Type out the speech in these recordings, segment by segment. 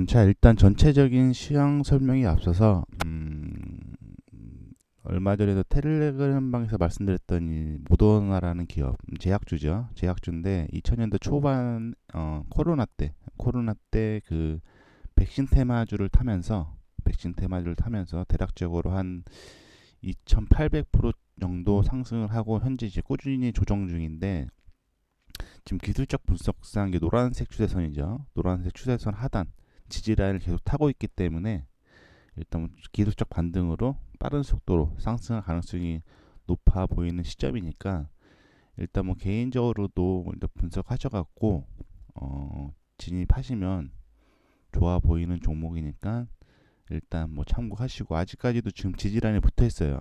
자, 일단 전체적인 시황 설명에 앞서서 얼마 전에도 텔레그램방에서 말씀드렸던 이 모더나라는 기업, 제약주죠. 제약주인데 2000년도 초반 코로나 때 그 백신 테마주를 타면서 대략적으로 한 2,800% 정도 상승을 하고 현재 이제 꾸준히 조정 중인데, 지금 기술적 분석상 이게 노란색 추세선이죠. 노란색 추세선 하단 지지 라인을 계속 타고 있기 때문에 일단 기술적 반등으로 빠른 속도로 상승할 가능성이 높아 보이는 시점이니까, 일단 뭐 개인적으로도 일단 분석하셔갖고 진입하시면 좋아 보이는 종목이니까 일단 뭐 참고하시고, 아직까지도 지금 지지라인에 붙어 있어요.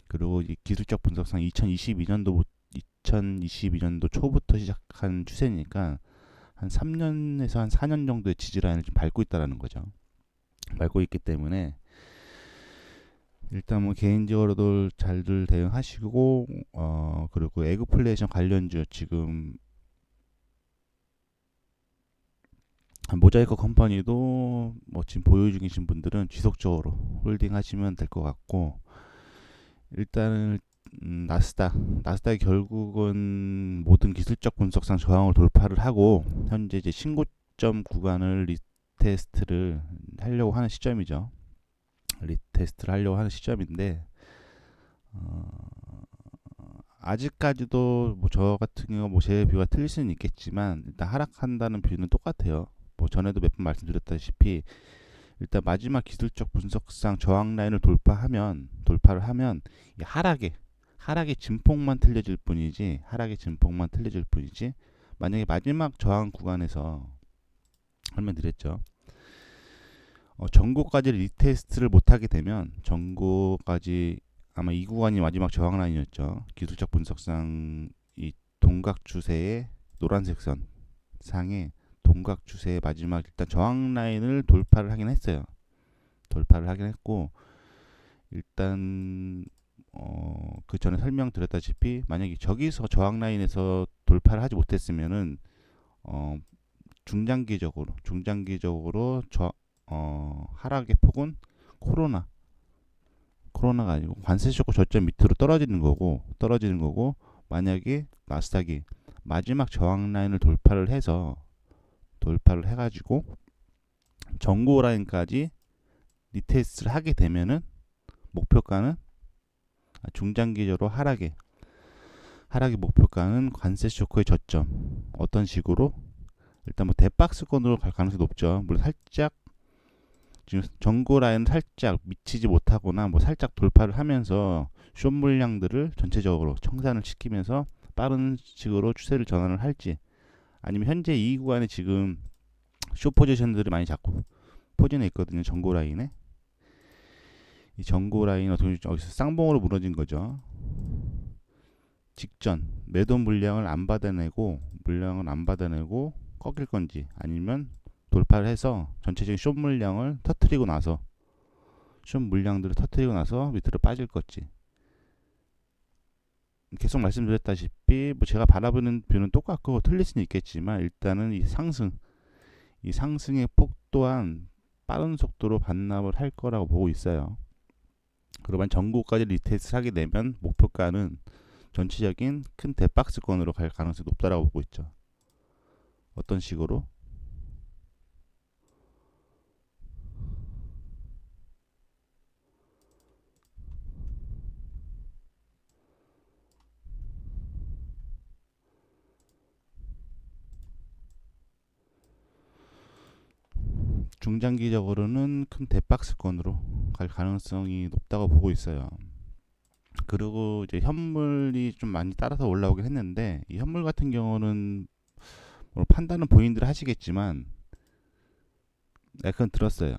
그리고 이 기술적 분석상 2022년도 초부터 시작한 추세니까 한 3년에서 한 4년 정도의 지지라인을 좀 밟고 있다라는 거죠. 밟고 있기 때문에 일단 뭐 개인적으로도 잘들 대응하시고, 그리고 에그플레이션 관련주 지금 모자이크 컴퍼니도 뭐 지금 보유 중이신 분들은 지속적으로 홀딩 하시면 될 것 같고, 일단은 나스닥이 결국은 모든 기술적 분석상 저항을 돌파를 하고 현재 이제 신고점 구간을 리테스트를 하려고 하는 시점이죠. 리테스트를 하려고 하는 시점인데, 어, 아직까지도 뭐 저 같은 경우 뭐 제 뷰가 틀릴 수는 있겠지만 일단 하락한다는 뷰는 똑같아요. 뭐 전에도 몇 번 말씀드렸다시피 일단 마지막 기술적 분석상 저항 라인을 돌파를 하면 이 하락의 진폭만 틀려질 뿐이지, 만약에 마지막 저항 구간에서 설명드렸죠. 전고까지 리테스트를 못하게 되면, 전고까지 아마 이 구간이 마지막 저항 라인이었죠. 기술적 분석상 이 동각 추세의 노란색 선 상의 동각 추세의 마지막 일단 저항 라인을 돌파를 하긴 했고, 일단 그 전에 설명드렸다시피 만약에 저기서 저항 라인에서 돌파를 하지 못했으면은 어, 중장기적으로 하락의 폭은 코로나 코로나가 아니고 관세 쇼크 저점 밑으로 떨어지는 거고, 만약에 나스닥이 마지막 저항 라인을 돌파를 해가지고 전고 라인까지 리테스트를 하게 되면은 목표가는 중장기적으로 하락의 목표가는 관세 쇼크의 저점, 어떤 식으로 일단 뭐 대박스권으로 갈 가능성이 높죠. 물론 살짝 지금 전고 라인 살짝 미치지 못하거나 뭐 살짝 돌파를 하면서 숏 물량들을 전체적으로 청산을 시키면서 빠른 식으로 추세를 전환을 할지, 아니면 현재 이 구간에 지금 숏 포지션들을 많이 잡고 포진해 있거든요. 전고 라인에 이 전고 라인 어떻게 여기서 쌍봉으로 무너진 거죠. 직전 매도 물량을 안 받아내고 꺾일 건지, 아니면 돌파를 해서 전체적인 숏 물량을 터트리고 나서 숏 물량들을 터트리고 나서 밑으로 빠질 건지. 계속 말씀드렸다시피 뭐 제가 바라보는 뷰는 똑같고 틀릴 수는 있겠지만, 일단은 이 상승의 폭 또한 빠른 속도로 반납을 할 거라고 보고 있어요. 그러면 전고까지 리테스트 하게 되면 목표가는 전체적인 큰 대박스권으로 갈 가능성이 높다라고 보고 있죠. 어떤 식으로? 중장기적으로는 큰 대박스권으로 갈 가능성이 높다고 보고 있어요. 그리고 이제 현물이 좀 많이 따라서 올라오긴 했는데, 이 현물 같은 경우는 뭐 판단은 본인들 하시겠지만, 그건 들었어요.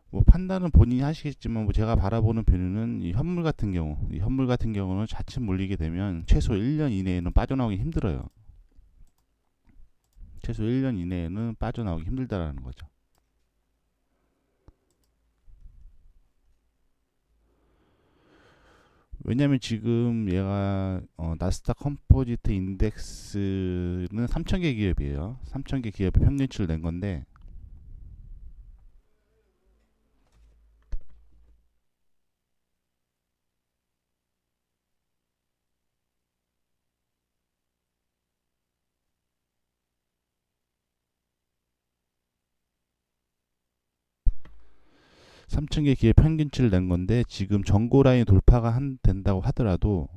뭐 판단은 본인이 하시겠지만, 뭐 제가 바라보는 뷰는 이 현물 같은 경우는 자칫 물리게 되면 최소 1년 이내에는 빠져나오기 힘들어요. 최소 1년 이내에는 빠져나오기 힘들다라는 거죠. 왜냐면 지금 얘가 나스닥 컴포지트 인덱스는 3,000개 기업이에요. 3,000개 기업의 평균치를 낸 건데 3,000개 기업 평균치를 낸 건데 지금 전고 라인 돌파가 된다고 하더라도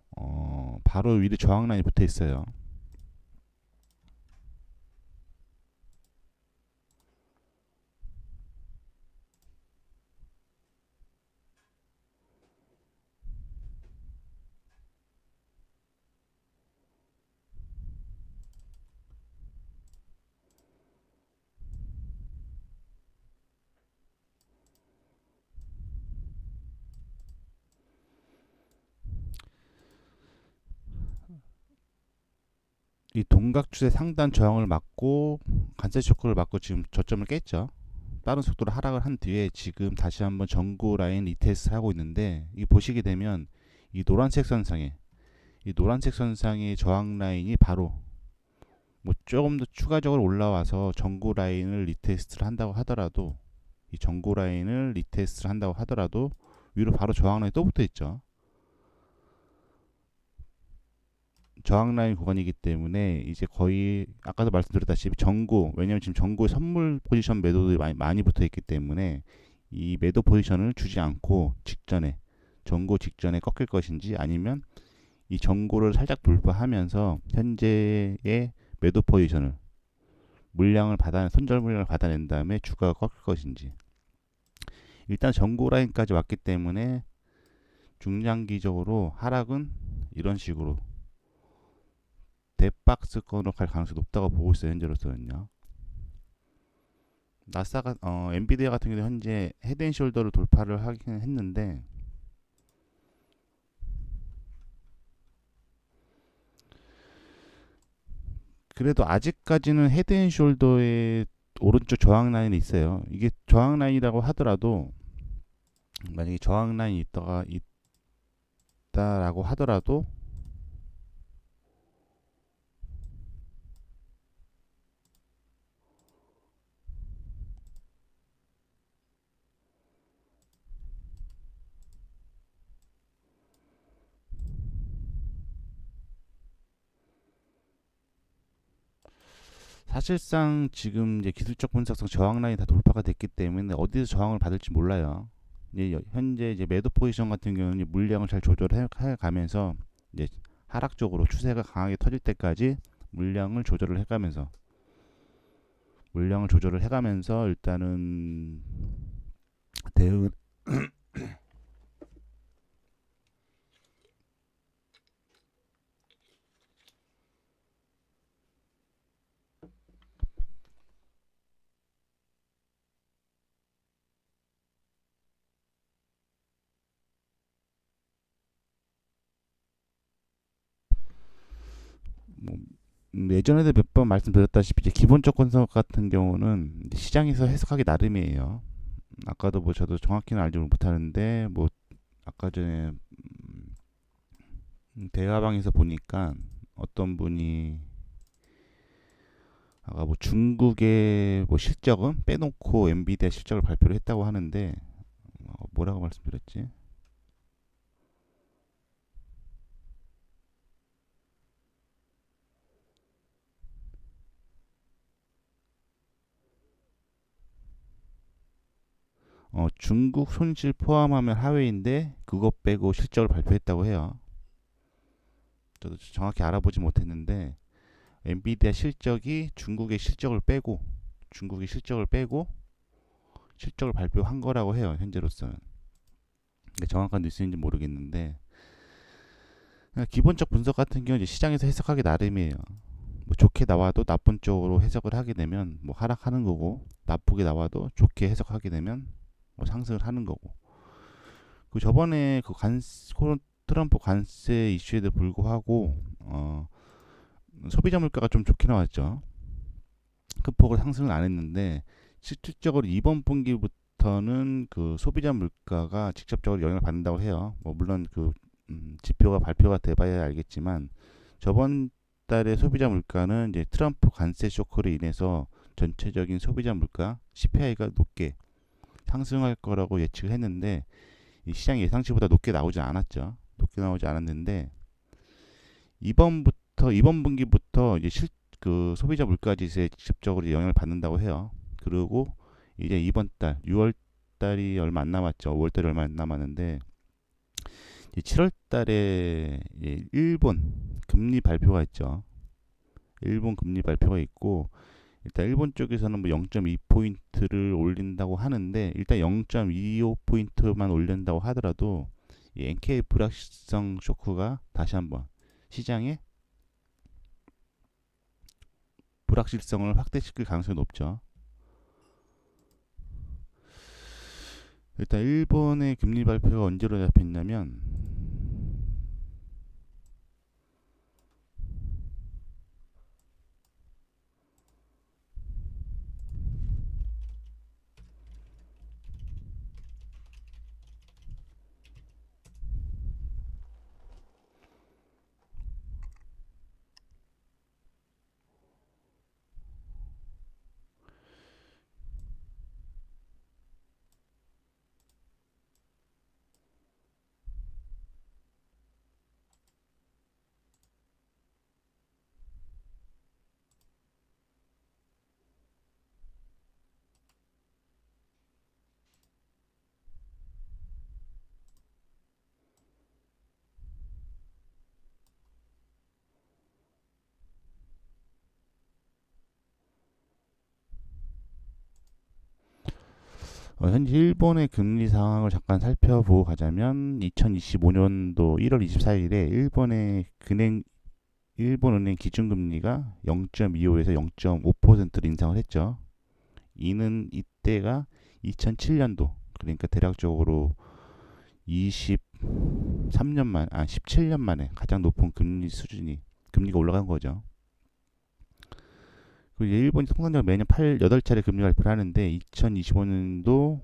바로 위로 저항 라인이 붙어 있어요. 이 동각추세 상단 저항을 맞고 관세 쇼크를 맞고 지금 저점을 깼죠. 빠른 속도로 하락을 한 뒤에 지금 다시 한번 전고 라인 리테스트 하고 있는데 이 보시게 되면 이 노란색 선상에 이 노란색 선상의 저항 라인이 바로 뭐 조금 더 추가적으로 올라와서 전고 라인을 리테스트를 한다고 하더라도 이 전고 라인을 리테스트를 한다고 하더라도 위로 바로 저항 라인이 또 붙어 있죠. 저항 라인 구간이기 때문에 이제 거의 아까도 말씀드렸다시피 전고, 왜냐면 지금 전고에 선물 포지션 매도들이 많이 붙어 있기 때문에 이 매도 포지션을 주지 않고 직전에 전고 직전에 꺾일 것인지 아니면 이 전고를 살짝 돌파하면서 현재의 매도 포지션을 손절 물량을 받아낸 다음에 주가가 꺾일 것인지. 일단 전고 라인까지 왔기 때문에 중장기적으로 하락은 이런 식으로 대박스권으로 갈 가능성이 높다고 보고 있어요. 현재로서는요. 나스닥 엔비디아 같은 경우 현재 헤드앤숄더를 돌파를 하긴 했는데 그래도 아직까지는 헤드앤숄더의 오른쪽 저항 라인이 있어요. 이게 저항 라인이라고 하더라도 만약에 저항 라인이 있다라고 하더라도 사실상 지금 이제 기술적 분석상 저항 라인이 다 돌파가 됐기 때문에 어디서 저항을 받을지 몰라요. 이제 현재 이제 매도 포지션 같은 경우는 물량을 잘 조절해 가면서 이제 하락적으로 추세가 강하게 터질 때까지 물량을 조절을 해가면서 일단은 대응. 뭐 예전에도 몇 번 말씀드렸다시피 이제 기본적 분석 같은 경우는 시장에서 해석하기 나름이에요. 아까도 뭐 저도 정확히는 알지 못하는데 뭐 아까 전에 대화방에서 보니까 어떤 분이 아까 뭐 중국의 뭐 실적은 빼놓고 엔비디아 실적을 발표를 했다고 하는데 뭐라고 말씀드렸지? 중국 손실 포함하면 하회인데 그것 빼고 실적을 발표했다고 해요. 저도 정확히 알아보지 못했는데 엔비디아 실적이 중국의 실적을 빼고 실적을 발표한 거라고 해요. 현재로서는. 정확한 뉴스인지 모르겠는데 기본적 분석 같은 경우는 시장에서 해석하기 나름이에요. 뭐 좋게 나와도 나쁜 쪽으로 해석을 하게 되면 뭐 하락하는 거고 나쁘게 나와도 좋게 해석하게 되면 뭐 상승을 하는 거고. 그 저번에 그 트럼프 관세 이슈에도 불구하고 소비자 물가가 좀 좋게 나왔죠. 큰 폭으로 상승을 안 했는데 실질적으로 이번 분기부터는 그 소비자 물가가 직접적으로 영향을 받는다고 해요. 뭐 물론 그 지표가 발표가 돼봐야 알겠지만 저번 달의 소비자 물가는 이제 트럼프 관세 쇼크로 인해서 전체적인 소비자 물가 CPI가 높게 상승할 거라고 예측을 했는데 이 시장 예상치보다 높게 나오지 않았죠. 높게 나오지 않았는데 이번 분기부터 이제 그 소비자 물가 지수에 직접적으로 영향을 받는다고 해요. 그리고 이제 이번 달 6월 달이 얼마 안 남았죠. 5월 달이 얼마 안 남았는데 7월 달에 일본 금리 발표가 있죠. 일본 금리 발표가 있고 일단 일본 쪽에서는 뭐 0.2포인트를 올린다고 하는데 일단 0.25포인트만 올린다고 하더라도 이 엔케이 불확실성 쇼크가 다시 한번 시장에 불확실성을 확대시킬 가능성이 높죠. 일단 일본의 금리 발표가 언제로 잡혔냐면 현재 일본의 금리 상황을 잠깐 살펴보고 가자면 2025년도 1월 24일에 일본은행 기준금리가 0.25에서 0.5%를 인상을 했죠. 이때가 2007년도 그러니까 대략적으로 17년 만에 가장 높은 금리가 올라간 거죠. 그리고 일본이 통상적으로 매년 8차례 금리 발표를 하는데 2025년도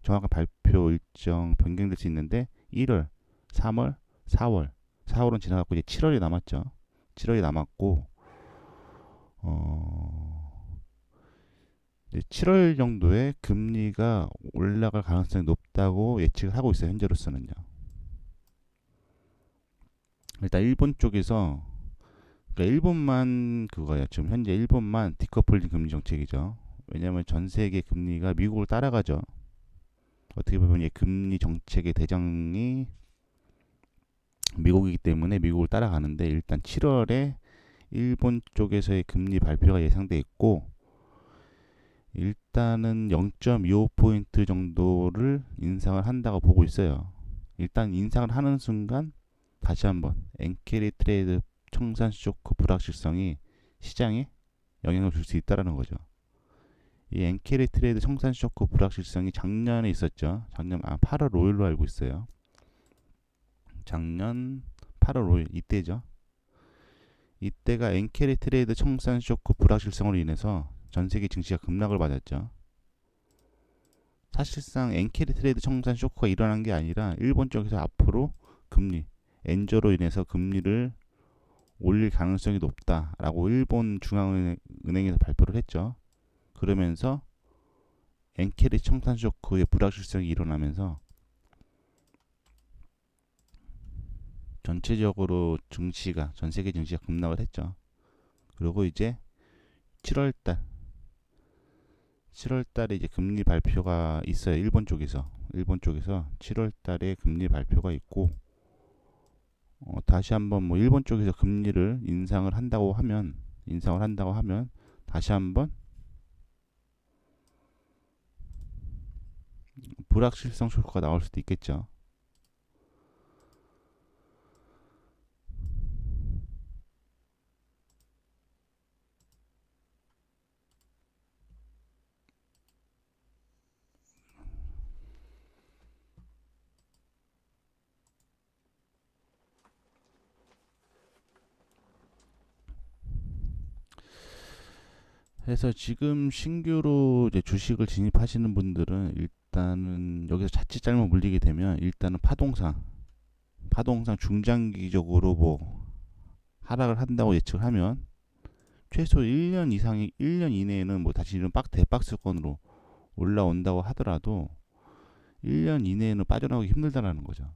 정확한 발표 일정 변경될 수 있는데 1월, 3월, 4월은 지나갔고 이제 7월이 남았죠. 7월이 남았고 7월 정도에 금리가 올라갈 가능성이 높다고 예측을 하고 있어요. 현재로서는요. 일단 일본 쪽에서 그러니까 일본만 그거예요. 지금 현재 일본만 디커플링 금리 정책이죠. 왜냐하면 전 세계 금리가 미국을 따라가죠. 어떻게 보면 이 금리 정책의 대장이 미국이기 때문에 미국을 따라가는데 일단 7월에 일본 쪽에서의 금리 발표가 예상돼 있고 일단은 0.25포인트 정도를 인상을 한다고 보고 있어요. 일단 인상을 하는 순간 다시 한번 엔케리 트레이드 청산 쇼크 불확실성이 시장에 영향을 줄 수 있다는 거죠. 이 엔케리 트레이드 청산 쇼크 불확실성이 작년에 있었죠. 작년 8월 5일로 알고 있어요. 작년 8월 5일 이때죠. 이때가 엔케리 트레이드 청산 쇼크 불확실성으로 인해서 전 세계 증시가 급락을 맞았죠. 사실상 엔케리 트레이드 청산 쇼크가 일어난 게 아니라 일본 쪽에서 앞으로 엔저로 인해서 금리를 올릴 가능성이 높다라고 일본 중앙은행에서 발표를 했죠. 그러면서 엔케리 청산 쇼크의 불확실성이 일어나면서 전체적으로 전 세계 증시가 급락을 했죠. 그리고 이제 7월달에 이제 금리 발표가 있어요. 일본 쪽에서 7월달에 금리 발표가 있고 다시 한번 뭐 일본 쪽에서 금리를 인상을 한다고 하면 다시 한번 불확실성 쇼크가 나올 수도 있겠죠. 그래서 지금 신규로 이제 주식을 진입하시는 분들은 일단은 여기서 자칫 잘못 물리게 되면 일단은 파동상 파동상 중장기적으로 뭐 하락을 한다고 예측을 하면 최소 1년 이내에는 뭐 다시 이런 대박스권으로 올라온다고 하더라도 1년 이내에는 빠져나오기 힘들다라는 거죠.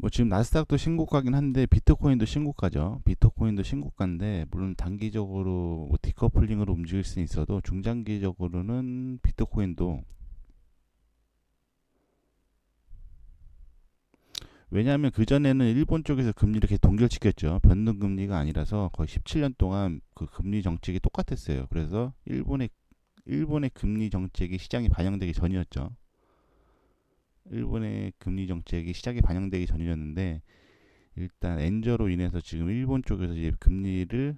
뭐 지금 나스닥도 신고가긴 한데 비트코인도 신고가죠. 비트코인도 신고가인데 물론 단기적으로 뭐 디커플링으로 움직일 수는 있어도 중장기적으로는 비트코인도, 왜냐하면 그 전에는 일본 쪽에서 금리를 이렇게 동결시켰죠. 변동금리가 아니라서 거의 17년 동안 그 금리 정책이 똑같았어요. 그래서 일본의 금리 정책이 시장에 반영되기 전이었죠. 일본의 금리 정책이 시장에 반영되기 전이었는데 일단 엔저로 인해서 지금 일본 쪽에서 이제 금리를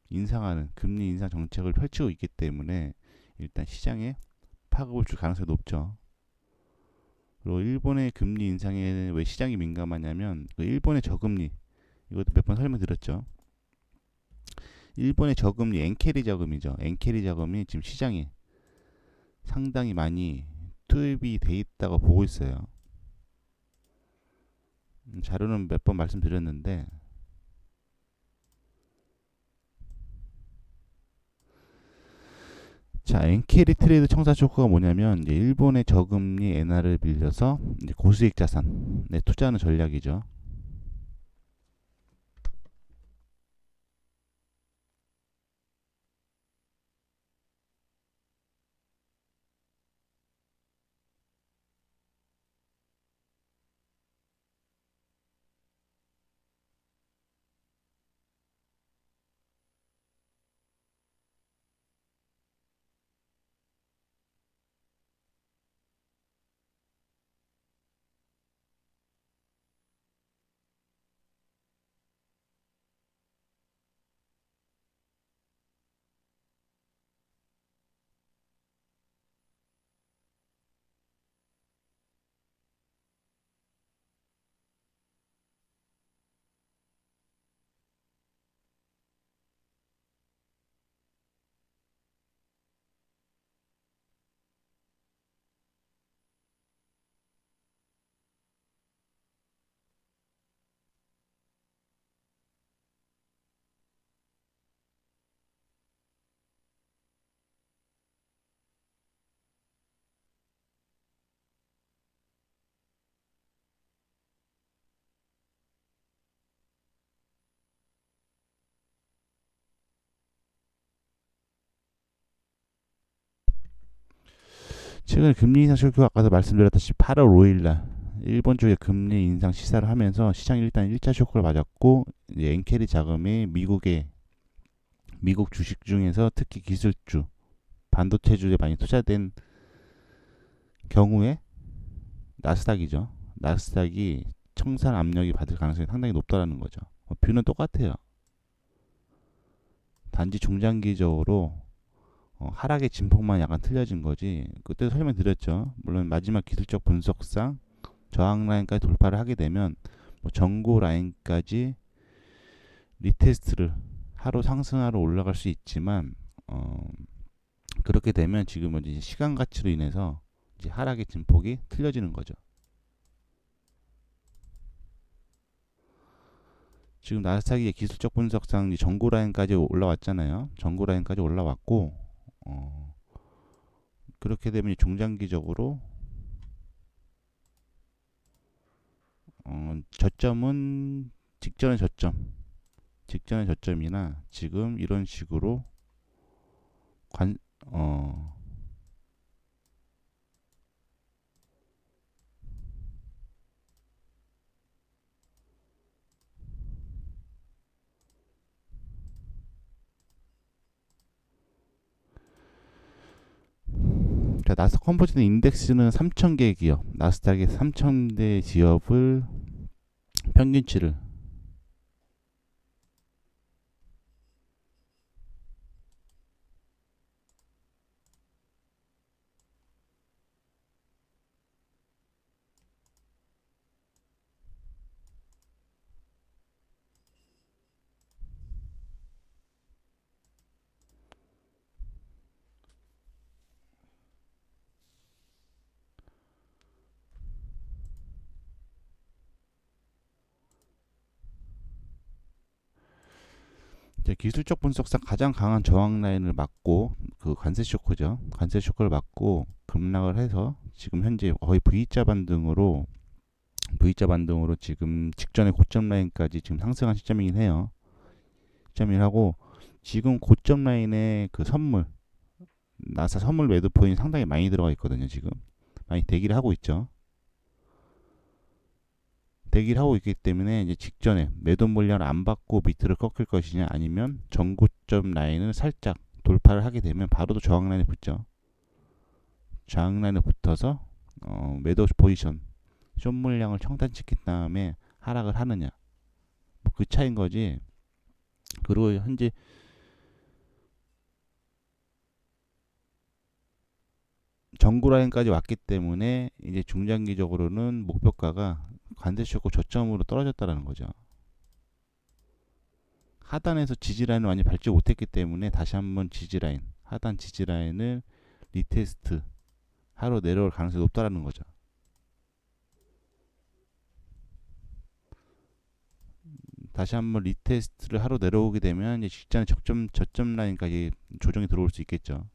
인상하는 금리 인상 정책을 펼치고 있기 때문에 일단 시장에 파급을 줄 가능성이 높죠. 그리고 일본의 금리 인상에 왜 시장이 민감하냐면 그 일본의 저금리, 이것도 몇 번 설명드렸죠. 일본의 저금리 엔캐리 저금이죠. 엔캐리 저금이 지금 시장에 상당히 많이 투입이 돼 있다고 보고 있어요. 자료는 몇 번 말씀드렸는데, 자, 엔캐리 트레이드 청사 쇼크가 뭐냐면 이제 일본의 저금리 엔화를 빌려서 이제 고수익 자산에 투자하는 전략이죠. 최근 금리 인상 쇼크가 아까도 말씀드렸다시피 8월 5일날 일본 쪽에 금리 인상 시사를 하면서 시장이 일단 1차 쇼크를 맞았고, 이제 엔캐리 자금이 미국 주식 중에서 특히 기술주, 반도체주에 많이 투자된 경우에 나스닥이죠. 나스닥이 청산 압력이 받을 가능성이 상당히 높다라는 거죠. 뷰는 똑같아요. 단지 중장기적으로 하락의 진폭만 약간 틀려진 거지. 그때 설명드렸죠. 물론 마지막 기술적 분석상 저항 라인까지 돌파를 하게 되면 뭐 전고 라인까지 리테스트를 하로 상승하러 올라갈 수 있지만, 그렇게 되면 지금은 이제 시간 가치로 인해서 이제 하락의 진폭이 틀려지는 거죠. 지금 나스닥이 기술적 분석상 이제 전고 라인까지 올라왔잖아요. 전고 라인까지 올라왔고, 어, 그렇게 되면 중장기적으로 저점은 직전의 저점, 직전의 저점이나 지금 이런 식으로 관, 어, 자, 나스닥 컴포지트 인덱스는 3,000개 기업, 나스닥의 3,000대 기업을 평균치를. 기술적 분석상 가장 강한 저항 라인을 맞고 그 관세 쇼크죠. 관세 쇼크를 맞고 급락을 해서 지금 현재 거의 V자 반등으로 지금 직전의 고점 라인까지 지금 상승한 시점이긴 해요. 시점이 하고 지금 고점 라인에 그 선물 나사 선물 매도 포인트 상당히 많이 들어가 있거든요. 지금 많이 대기를 하고 있죠. 대기를 하고 있기 때문에 이제 직전에 매도 물량을 안 받고 밑으로 꺾일 것이냐 아니면 전고점 라인을 살짝 돌파를 하게 되면 바로도 저항 라인에 붙죠. 저항 라인에 붙어서 매도 포지션 숏 물량을 청산시킨 다음에 하락을 하느냐 뭐 그 차인 거지. 그리고 현재 전구 라인까지 왔기 때문에 이제 중장기적으로는 목표가가 관세 쇼크 저점으로 떨어졌다라는 거죠. 하단에서 지지라인을 완전히 밟지 못했기 때문에 다시 한번 지지라인, 하단 지지라인을 리테스트 하로 내려올 가능성이 높다라는 거죠. 다시 한번 리테스트를 하로 내려오게 되면 이제 직전에 저점 라인까지 조정이 들어올 수 있겠죠.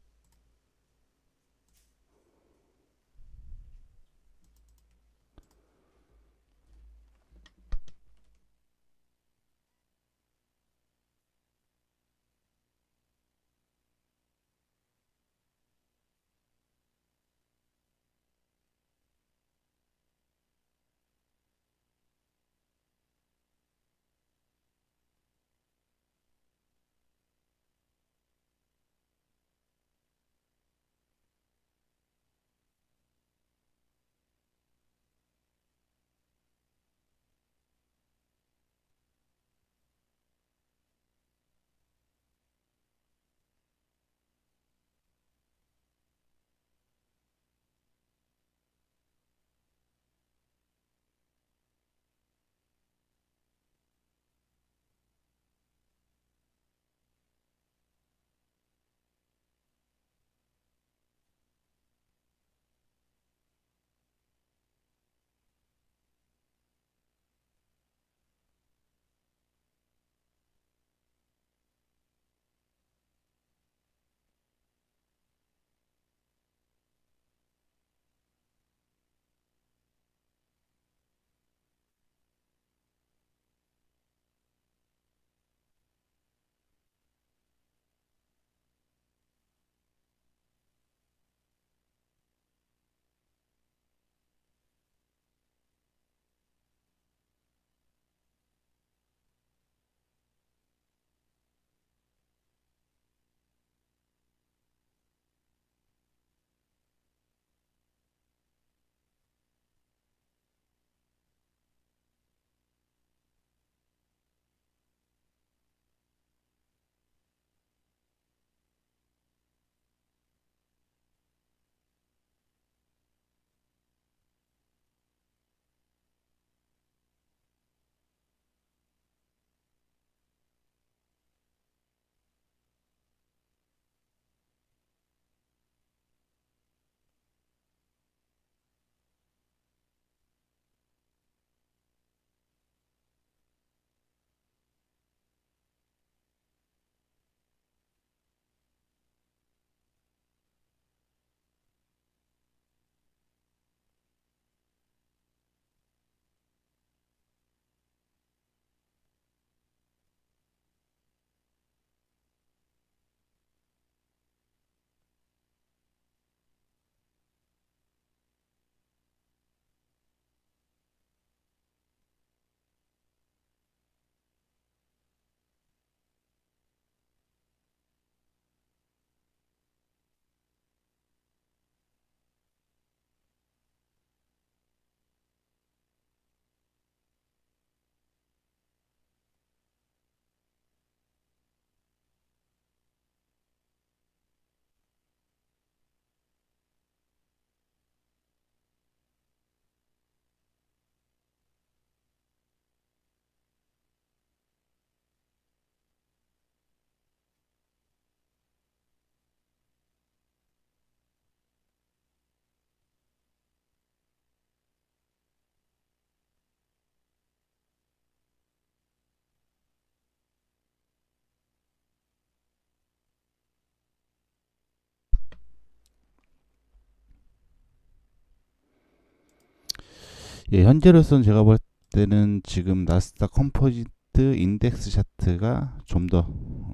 예, 현재로서는 제가 볼 때는 지금 나스닥 컴포지트 인덱스 차트가 좀 더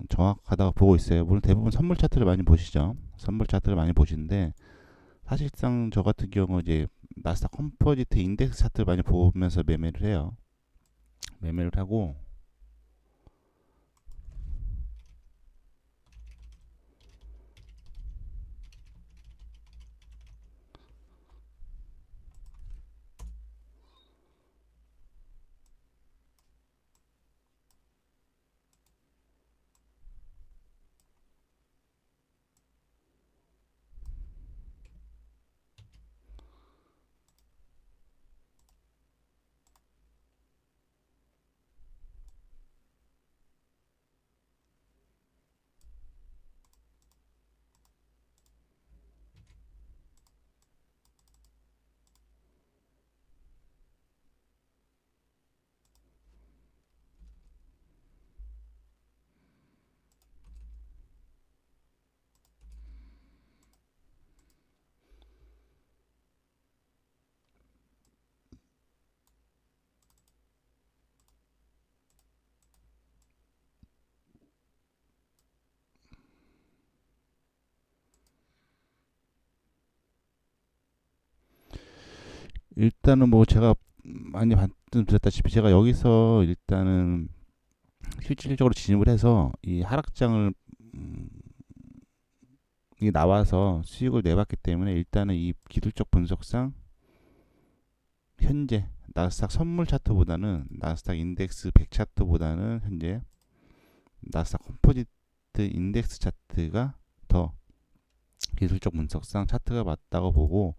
정확하다고 보고 있어요. 물론 대부분 선물 차트를 많이 보시죠. 선물 차트를 많이 보시는데 사실상 저 같은 경우 이제 나스닥 컴포지트 인덱스 차트를 많이 보면서 매매를 해요. 매매를 하고 일단은 뭐 제가 많이 말씀드렸다시피 제가 여기서 일단은 실질적으로 진입을 해서 이 하락장을 음, 이 나와서 수익을 내봤기 때문에 일단은 이 기술적 분석상 현재 나스닥 선물 차트보다는 나스닥 인덱스 100 차트보다는 현재 나스닥 컴포지트 인덱스 차트가 더 기술적 분석상 차트가 맞다고 보고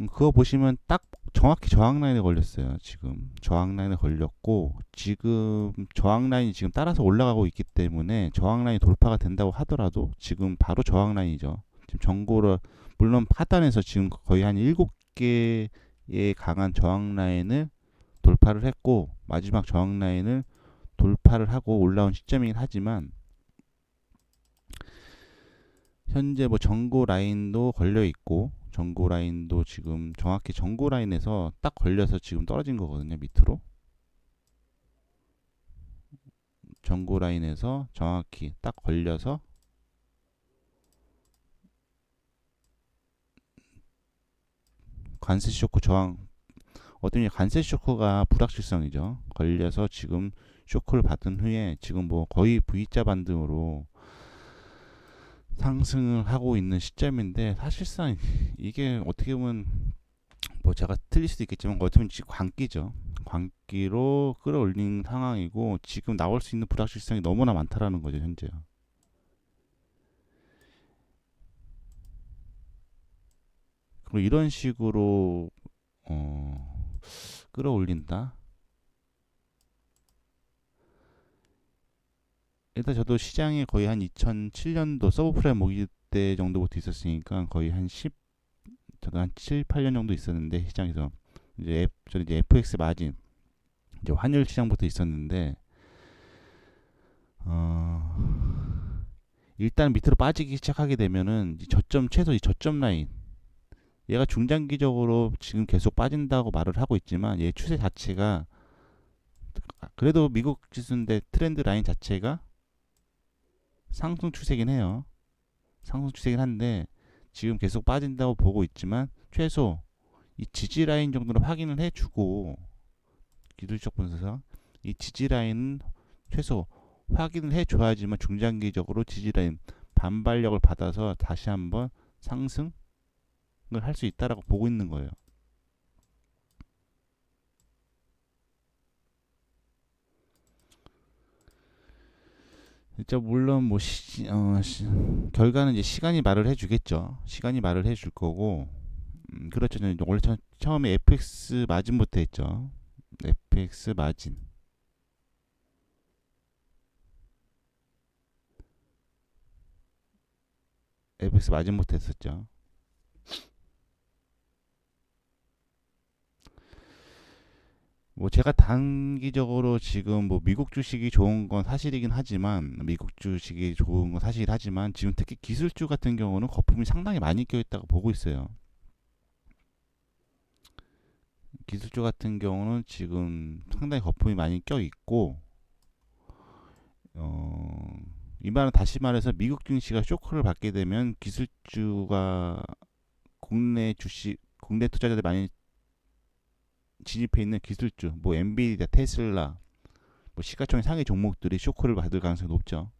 그거 보시면 딱 정확히 저항 라인에 걸렸어요. 지금 저항 라인에 걸렸고 지금 저항 라인이 지금 따라서 올라가고 있기 때문에 저항 라인이 돌파가 된다고 하더라도 지금 바로 저항 라인이죠. 지금 전고를 물론 하단에서 지금 거의 한 7개의 강한 저항 라인을 돌파를 했고 마지막 저항 라인을 돌파를 하고 올라온 시점이긴 하지만 현재 뭐 전고 라인도 걸려 있고 전고 라인도 지금 정확히 전고 라인에서 딱 걸려서 지금 떨어진 거거든요. 밑으로 전고 라인에서 정확히 딱 걸려서 관세 쇼크 저항 어떤 관세 쇼크가 불확실성이죠. 걸려서 지금 쇼크를 받은 후에 지금 뭐 거의 V자 반등으로 상승을 하고 있는 시점인데 사실상 이게 어떻게 보면 뭐 제가 틀릴 수도 있겠지만 어떻게 보면 지금 광기죠. 광기로 끌어올린 상황이고 지금 나올 수 있는 불확실성이 너무나 많다라는 거죠 현재. 그리고 이런 식으로 끌어올린다. 일단 저도 시장에 거의 한 2007년도 서브프라임 모기 때 정도부터 있었으니까 거의 한 10, 저도 한 7, 8년 정도 있었는데 시장에서 저는 이제 FX 마진 이제 환율 시장부터 있었는데 일단 밑으로 빠지기 시작하게 되면은 저점 최소 이 저점 라인 얘가 중장기적으로 지금 계속 빠진다고 말을 하고 있지만 얘 추세 자체가 그래도 미국 지수인데 트렌드 라인 자체가 상승 추세긴 해요. 상승 추세긴 한데 지금 계속 빠진다고 보고 있지만 최소 이 지지 라인 정도는 확인을 해주고 기술적 분석상 이 지지 라인은 최소 확인을 해줘야지만 중장기적으로 지지 라인 반발력을 받아서 다시 한번 상승을 할 수 있다라고 보고 있는 거예요. 진짜 물론 뭐 결과는 이제 시간이 말을 해주겠죠. 시간이 말을 해줄 거고 그렇죠. 원래 처음에 FX 마진부터 했죠. FX 마진. FX 마진부터 했었죠. 뭐 제가 단기적으로 지금 뭐 미국 주식이 좋은 건 사실이긴 하지만 미국 주식이 좋은 건 사실하지만 지금 특히 기술주 같은 경우는 거품이 상당히 많이 껴있다고 보고 있어요. 기술주 같은 경우는 지금 상당히 거품이 많이 껴 있고, 이 말은 다시 말해서 미국 증시가 쇼크를 받게 되면 기술주가 국내 투자자들 많이 진입해 있는 기술주, 뭐 엔비디아, 테슬라, 뭐 시가총액 상위 종목들이 쇼크를 받을 가능성이 높죠.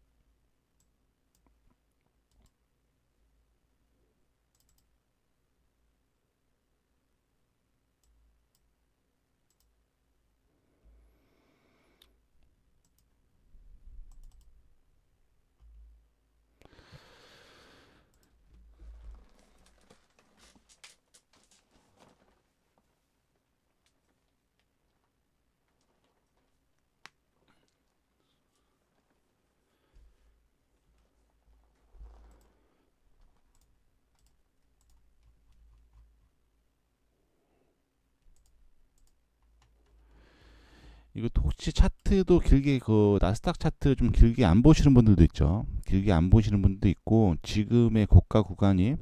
이거 혹시 차트도 길게 그 나스닥 차트 좀 길게 안 보시는 분들도 있죠. 길게 안 보시는 분도 있고 지금의 고가 구간이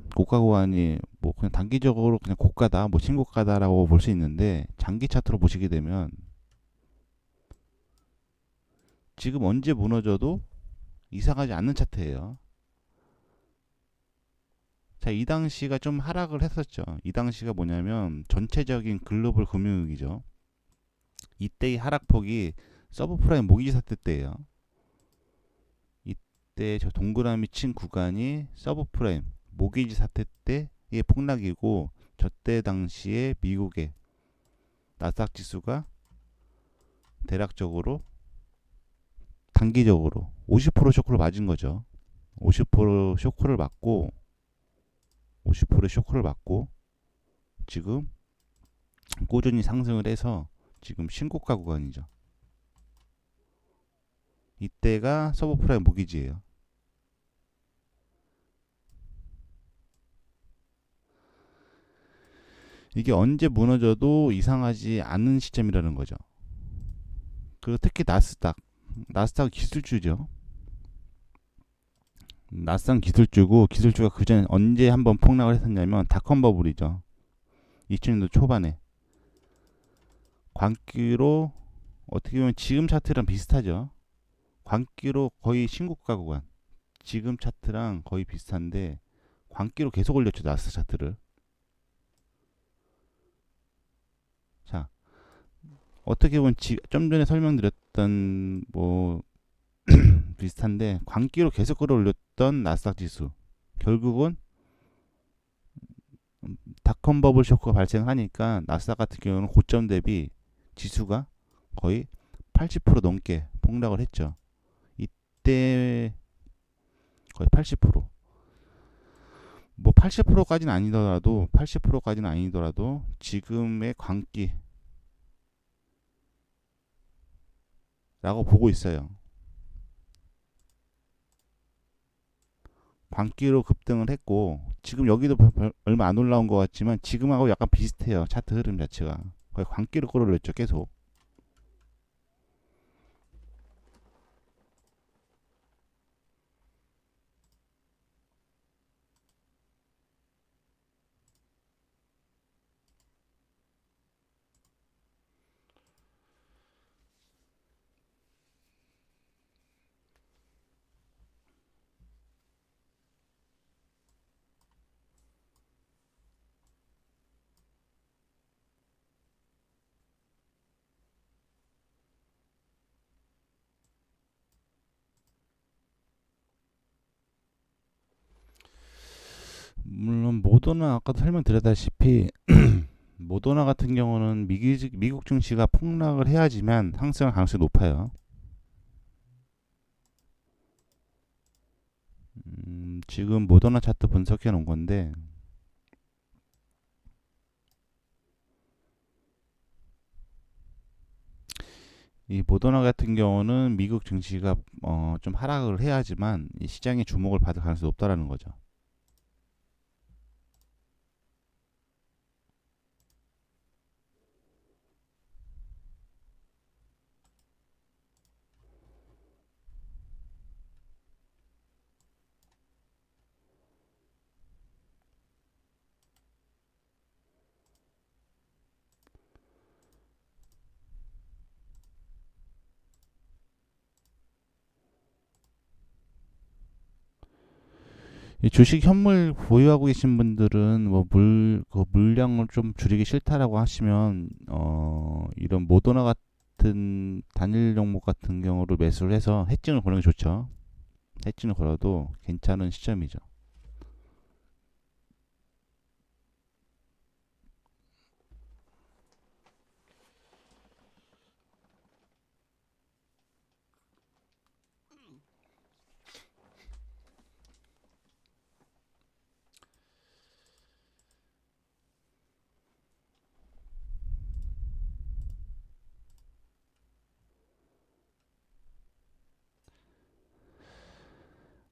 뭐 그냥 단기적으로 그냥 고가다, 뭐 신고가다라고 볼 수 있는데 장기 차트로 보시게 되면 지금 언제 무너져도 이상하지 않는 차트예요. 자, 이 당시가 좀 하락을 했었죠. 이 당시가 뭐냐면 전체적인 글로벌 금융위기죠. 이때의 하락폭이 서브프라임 모기지 사태 때예요. 이때 저 동그라미 친 구간이 서브프라임 모기지 사태 때의 폭락이고, 저때 당시에 미국의 나스닥 지수가 대략적으로 단기적으로 50% 쇼크를 맞은 거죠. 50% 쇼크를 맞고 50% 쇼크를 맞고 지금 꾸준히 상승을 해서 지금 신고가 구간이죠. 이때가 서브프라임 모기지예요. 이게 언제 무너져도 이상하지 않은 시점이라는 거죠. 그리고 특히 나스닥 기술주죠. 나스닥 기술주고, 기술주가 그전에 언제 한번 폭락을 했었냐면 닷컴 버블이죠. 2000년도 초반에 광기로, 어떻게 보면 지금 차트랑 비슷하죠. 광기로 거의 신고가 구간, 지금 차트랑 거의 비슷한데 광기로 계속 올렸죠, 나스닥 차트를. 자, 어떻게 보면 좀 전에 설명드렸던 뭐 비슷한데 광기로 계속 끌어올렸던 나스닥 지수, 결국은 닷컴 버블 쇼크가 발생하니까 나스닥 같은 경우는 고점 대비 지수가 거의 80% 넘게 폭락을 했죠. 이때 거의 80%, 뭐 80%까지는 아니더라도 지금의 광기라고 보고 있어요. 광기로 급등을 했고, 지금 여기도 얼마 안 올라온 것 같지만 지금하고 약간 비슷해요. 차트 흐름 자체가 거의 광기로 끌어올렸죠, 계속. 물론 모더나, 아까도 설명드렸다시피 모더나 같은 경우는 미국 증시가 폭락을 해야지만 상승할 가능성이 높아요. 지금 모더나 차트 분석해 놓은 건데, 이 모더나 같은 경우는 미국 증시가 좀 하락을 해야지만 이 시장의 주목을 받을 가능성이 높다라는 거죠. 이 주식 현물 보유하고 계신 분들은 뭐 그 물량을 좀 줄이기 싫다라고 하시면 이런 모더나 같은 단일 종목 같은 경우를 매수를 해서 해증을 거는 게 좋죠. 해증을 걸어도 괜찮은 시점이죠.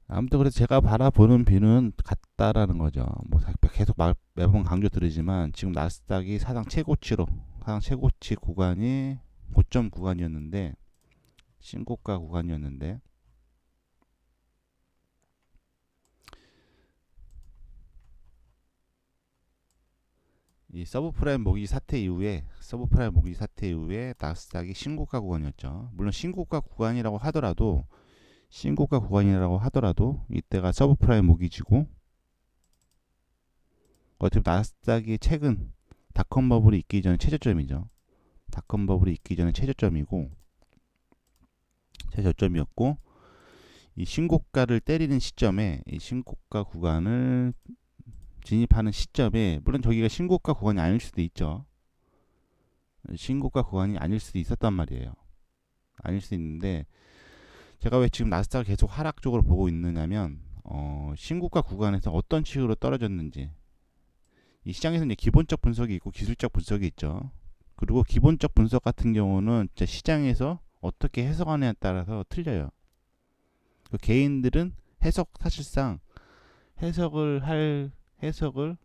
아무튼 그래서 제가 바라보는 뷰는 같다라는 거죠. 뭐 계속 매번 강조드리지만 지금 나스닥이 사상 최고치 구간이 고점 구간이었는데 신고가 구간이었는데 이 서브프라임 모기 사태 이후에 나스닥이 신고가 구간이었죠. 물론 신고가 구간이라고 하더라도 이때가 서브프라임 모기지고 어차피 나스닥이 최근 닷컴 버블이 있기 전에 최저점이죠. 닷컴 버블이 있기 전에 최저점이었고 이 신고가를 때리는 시점에 이 신고가 구간을 진입하는 시점에 물론 저기가 신고가 구간이 아닐 수도 있죠. 신고가 구간이 아닐 수도 있었단 말이에요. 아닐 수도 있는데 제가 왜 지금 나스닥을 계속 하락 쪽으로 보고 있느냐면 신고가 구간에서 어떤 식으로 떨어졌는지 이 시장에서는 기본적 분석이 있고 기술적 분석이 있죠. 그리고 기본적 분석 같은 경우는 진짜 시장에서 어떻게 해석하느냐에 따라서 틀려요. 그 개인들은 사실상 해석을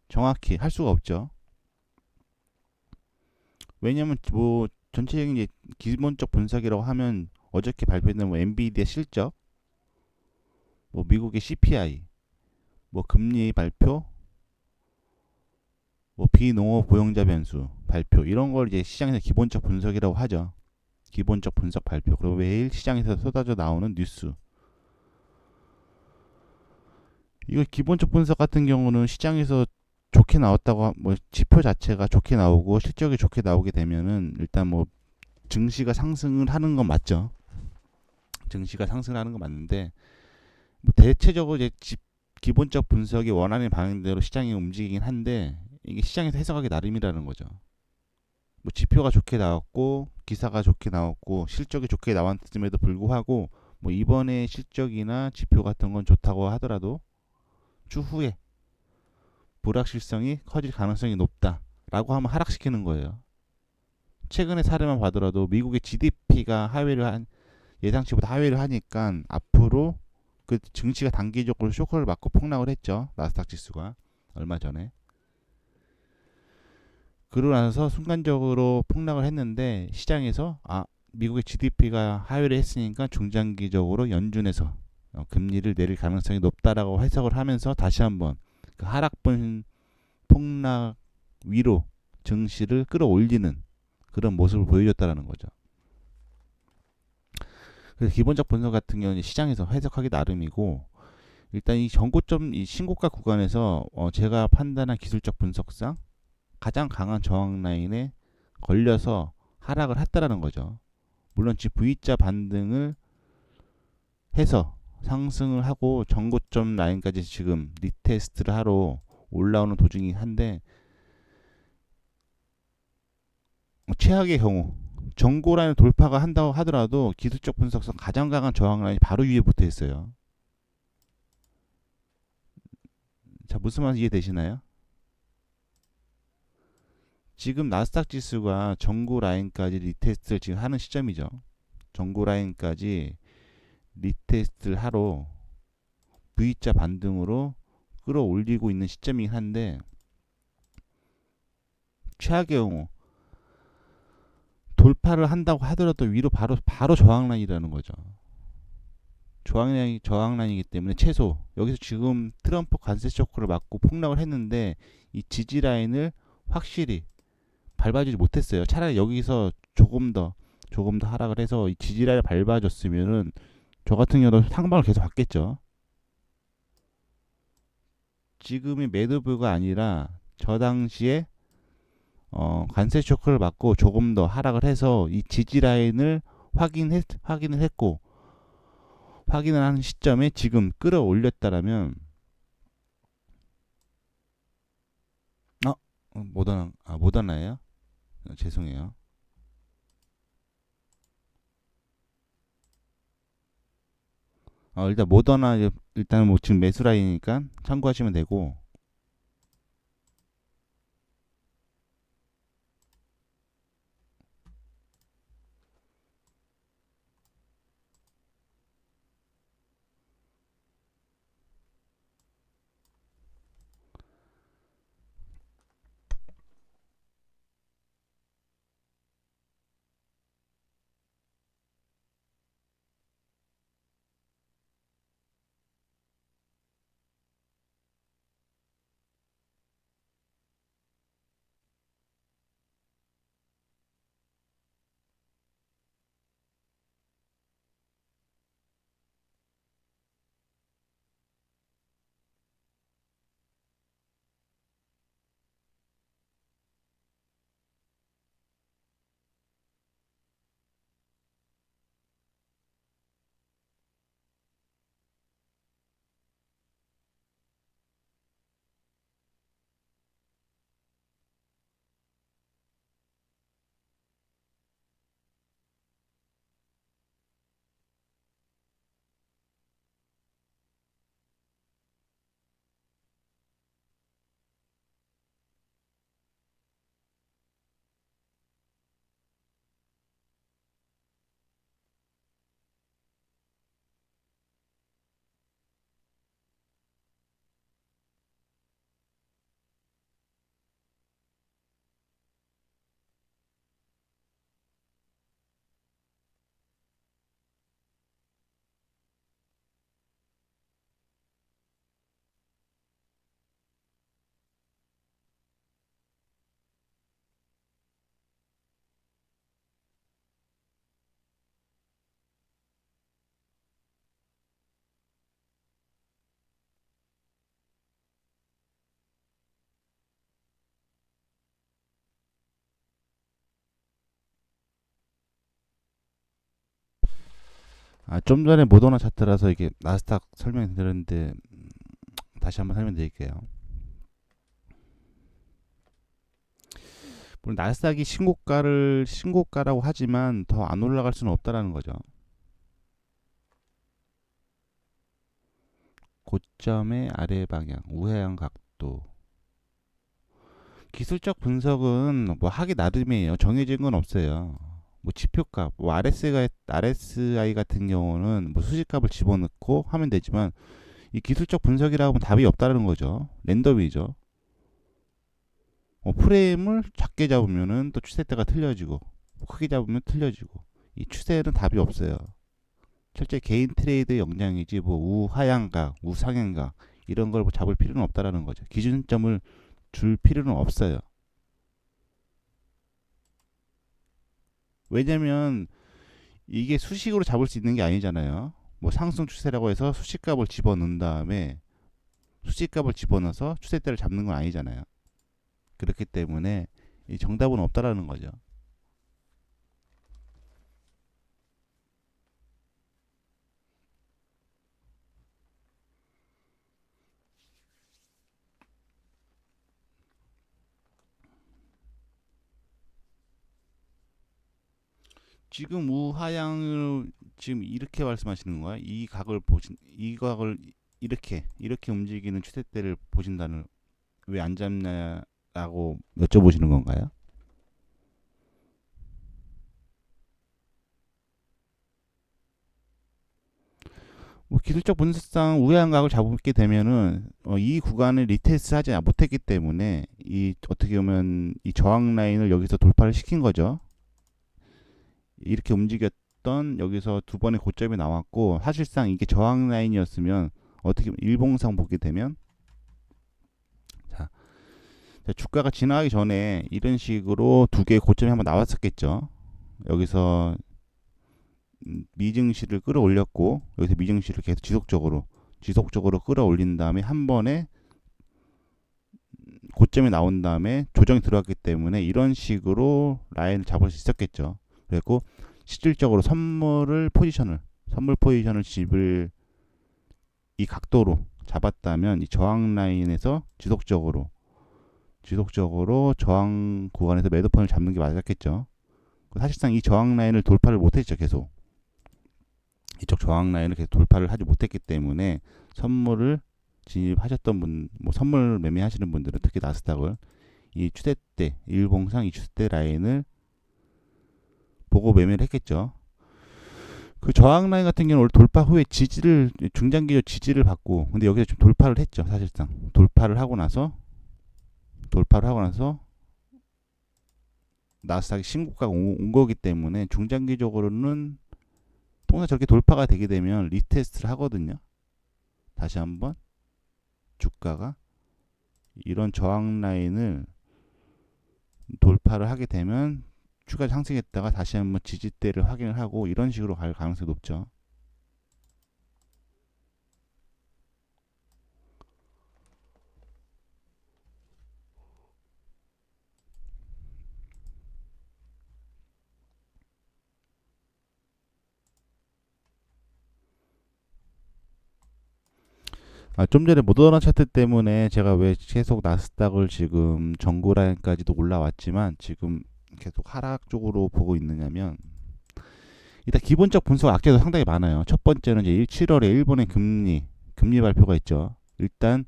정확히 할 수가 없죠. 왜냐면 뭐 전체적인 이제 기본적 분석이라고 하면 어저께 발표된 뭐 엔비디아 실적, 뭐 미국의 CPI, 뭐 금리 발표, 뭐 비농업 고용자 변수 발표 이런 걸 이제 시장에서 기본적 분석이라고 하죠. 기본적 분석 발표. 그리고 매일 시장에서 쏟아져 나오는 뉴스. 이거 기본적 분석 같은 경우는 시장에서 좋게 나왔다고 뭐 지표 자체가 좋게 나오고 실적이 좋게 나오게 되면은 일단 뭐 증시가 상승을 하는 건 맞죠. 증시가 상승을 하는 건 맞는데 뭐 대체적으로 이제 기본적 분석이 원하는 방향대로 시장이 움직이긴 한데 이게 시장에서 해석하기 나름이라는 거죠. 뭐 지표가 좋게 나왔고 기사가 좋게 나왔고 실적이 좋게 나왔음에도 불구하고 뭐 이번에 실적이나 지표 같은 건 좋다고 하더라도 추후에 불확실성이 커질 가능성이 높다라고 하면 하락시키는 거예요. 최근의 사례만 봐더라도 미국의 GDP가 예상치보다 하회를 하니까 앞으로 그 증시가 단기적으로 쇼크를 맞고 폭락을 했죠. 나스닥 지수가 얼마 전에. 그러고 나서 순간적으로 폭락을 했는데 시장에서 미국의 GDP가 하회를 했으니까 중장기적으로 연준에서 금리를 내릴 가능성이 높다라고 해석을 하면서 다시 한번 그 하락분 폭락 위로 증시를 끌어올리는 그런 모습을 보여줬다라는 거죠. 그래서 기본적 분석 같은 경우는 시장에서 해석하기 나름이고 일단 이 신고가 구간에서 제가 판단한 기술적 분석상 가장 강한 저항 라인에 걸려서 하락을 했다라는 거죠. 물론 지금 V자 반등을 해서 상승을 하고 전고점 라인까지 지금 리테스트를 하러 올라오는 도중이긴 한데 최악의 경우 전고 라인을 돌파가 한다고 하더라도 기술적 분석상 가장 강한 저항 라인이 바로 위에 붙어 있어요. 자, 무슨 말인지 이해되시나요? 지금 나스닥 지수가 전고 라인까지 리테스트를 지금 하는 시점이죠. 전고 라인까지 리테스트를 하러 V자 반등으로 끌어올리고 있는 시점이긴 한데 최악의 경우 돌파를 한다고 하더라도 위로 바로 저항 라인이라는 거죠. 저항 라인이기 때문에 최소 여기서 지금 트럼프 관세 쇼크를 맞고 폭락을 했는데 이 지지 라인을 확실히 밟아주지 못했어요. 차라리 여기서 조금 더 하락을 해서 이 지지 라인을 밟아줬으면은 저 같은 경우도 상방을 계속 받겠죠. 지금이 매도뷰가 아니라 저 당시에 관세 쇼크를 받고 조금 더 하락을 해서 이 지지 라인을 확인을 했고, 확인을 하는 시점에 지금 끌어올렸다라면, 모더나예요? 죄송해요. 일단 모더나, 일단 뭐 지금 매수 라인이니까 참고하시면 되고. 좀 전에 모더나 차트라서 이게 나스닥 설명드렸는데, 다시 한번 설명드릴게요. 물론 나스닥이 신고가라고 하지만 더 안 올라갈 수는 없다라는 거죠. 고점의 아래 방향, 우하향 각도. 기술적 분석은 뭐 하기 나름이에요. 정해진 건 없어요. 뭐 지표값, 뭐 RSI 같은 경우는 뭐 수식값을 집어넣고 하면 되지만, 이 기술적 분석이라고 하면 답이 없다는 거죠. 랜덤이죠. 프레임을 작게 잡으면은 또 추세대가 틀려지고, 크게 잡으면 틀려지고, 이 추세는 답이 없어요. 실제 개인 트레이드의 역량이지 뭐 우하향각, 우상향각 이런 걸 잡을 필요는 없다라는 거죠. 기준점을 줄 필요는 없어요. 왜냐면 이게 수식으로 잡을 수 있는 게 아니잖아요. 뭐 상승 추세라고 해서 수식값을 집어넣은 다음에 수식값을 집어넣어서 추세대를 잡는 건 아니잖아요. 그렇기 때문에 이 정답은 없다라는 거죠. 지금 우하향을 지금 이렇게 말씀하시는 거야? 이 각을 이렇게 움직이는 추세대를 보신다는, 왜 안 잡냐라고 여쭤보시는 건가요? 뭐 기술적 분석상 우회한각을 잡게 되면은 이 구간을 리테스트 하지 못했기 때문에 이 어떻게 보면 이 저항 라인을 여기서 돌파를 시킨 거죠. 이렇게 움직였던 여기서 두 번의 고점이 나왔고, 사실상 이게 저항 라인이었으면 어떻게 보면 일봉상 보게 되면, 자, 주가가 지나가기 전에 이런 식으로 두 개의 고점이 한번 나왔었겠죠. 여기서 미증시를 끌어올렸고, 여기서 미증시를 계속 지속적으로 끌어올린 다음에 한 번에 고점이 나온 다음에 조정이 들어왔기 때문에 이런 식으로 라인을 잡을 수 있었겠죠. 그리고 실질적으로 선물 포지션을 집을 이 각도로 잡았다면 이 저항 라인에서 지속적으로 저항 구간에서 매도폰을 잡는 게 맞았겠죠. 사실상 이 저항 라인을 돌파를 못했죠. 계속 이쪽 저항 라인을 계속 돌파를 하지 못했기 때문에 선물을 진입하셨던 분, 뭐 선물 매매하시는 분들은 특히 나스닥을 이 추세대 일봉상 이 추세대 라인을 보고 매매를 했겠죠. 그 저항 라인 같은 경우는 돌파 후에 중장기적 지지를 받고, 근데 여기서 좀 돌파를 했죠. 사실상 돌파를 하고 나서 나스닥이 신고가가 온 거기 때문에 중장기적으로는 통상 저렇게 돌파가 되게 되면 리테스트를 하거든요. 다시 한번 주가가 이런 저항 라인을 돌파를 하게 되면 추가 상승했다가 다시 한번 지지대를 확인을 하고 이런 식으로 갈 가능성이 높죠. 좀 전에 모더나 차트 때문에 제가 왜 계속 나스닥을 지금 전고 라인까지도 올라왔지만 지금 계속 하락 쪽으로 보고 있느냐면, 일단 기본적 분석 악재도 상당히 많아요. 첫 번째는 이제 7월에 일본의 금리 발표가 있죠. 일단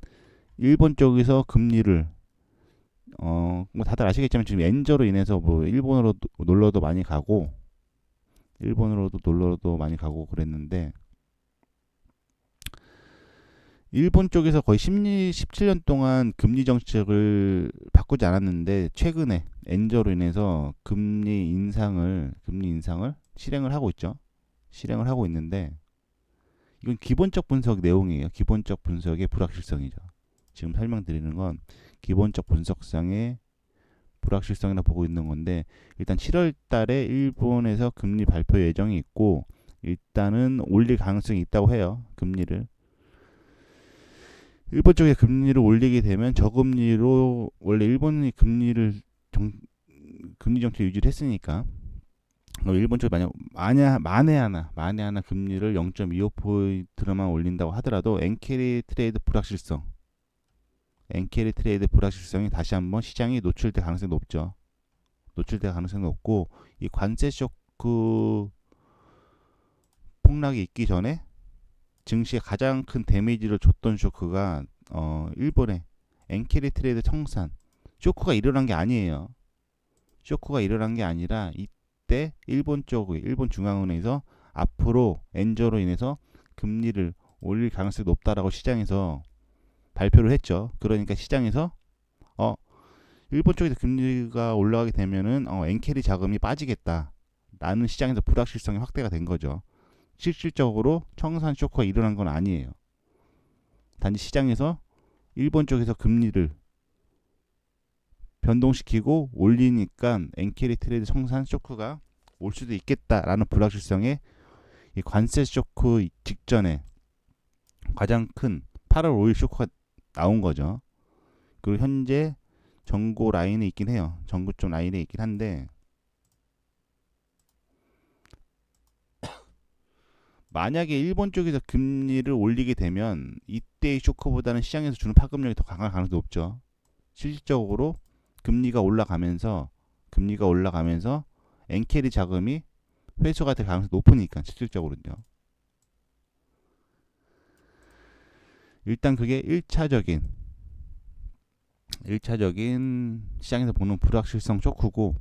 일본 쪽에서 금리를 뭐 다들 아시겠지만 지금 엔저로 인해서 뭐 일본으로도 많이 가고 그랬는데, 일본 쪽에서 거의 17년 동안 금리 정책을 바꾸지 않았는데 최근에 엔저로 인해서 금리 인상을 실행을 하고 있죠. 실행을 하고 있는데 이건 기본적 분석 내용이에요. 기본적 분석의 불확실성이죠. 지금 설명드리는 건 기본적 분석상의 불확실성이라 보고 있는 건데, 일단 7월 달에 일본에서 금리 발표 예정이 있고 일단은 올릴 가능성이 있다고 해요. 금리를. 일본 쪽에 금리를 올리게 되면 저금리로, 원래 일본이 금리 정책 유지를 했으니까 일본 쪽이 만에 하나 금리를 0.25포인트로만 올린다고 하더라도 엔캐리 트레이드 불확실성이 다시 한번 시장이 노출될 가능성이 높죠. 노출될 가능성이 높고, 이 관세 쇼크 폭락이 있기 전에 증시에 가장 큰 데미지를 줬던 쇼크가 일본의 엔캐리 트레이드 청산 쇼크가 일어난 게 아니에요. 쇼크가 일어난 게 아니라 이때 일본 중앙은행에서 앞으로 엔저로 인해서 금리를 올릴 가능성이 높다라고 시장에서 발표를 했죠. 그러니까 시장에서 일본 쪽에서 금리가 올라가게 되면은 엔캐리 자금이 빠지겠다라는 시장에서 불확실성이 확대가 된 거죠. 실질적으로 청산 쇼크가 일어난 건 아니에요. 단지 시장에서 일본 쪽에서 금리를 변동시키고 올리니까 엔캐리 트레이드 청산 쇼크가 올 수도 있겠다라는 불확실성에 이 관세 쇼크 직전에 가장 큰 8월 5일 쇼크가 나온 거죠. 그리고 현재 전고 라인에 있긴 해요. 전고점 라인에 있긴 한데, 만약에 일본 쪽에서 금리를 올리게 되면 이때의 쇼크보다는 시장에서 주는 파급력이 더 강할 가능성이 높죠. 실질적으로 금리가 올라가면서 엔캐리 자금이 회수가 될 가능성이 높으니까, 실질적으로는요. 일단 그게 1차적인 시장에서 보는 불확실성 쇼크고,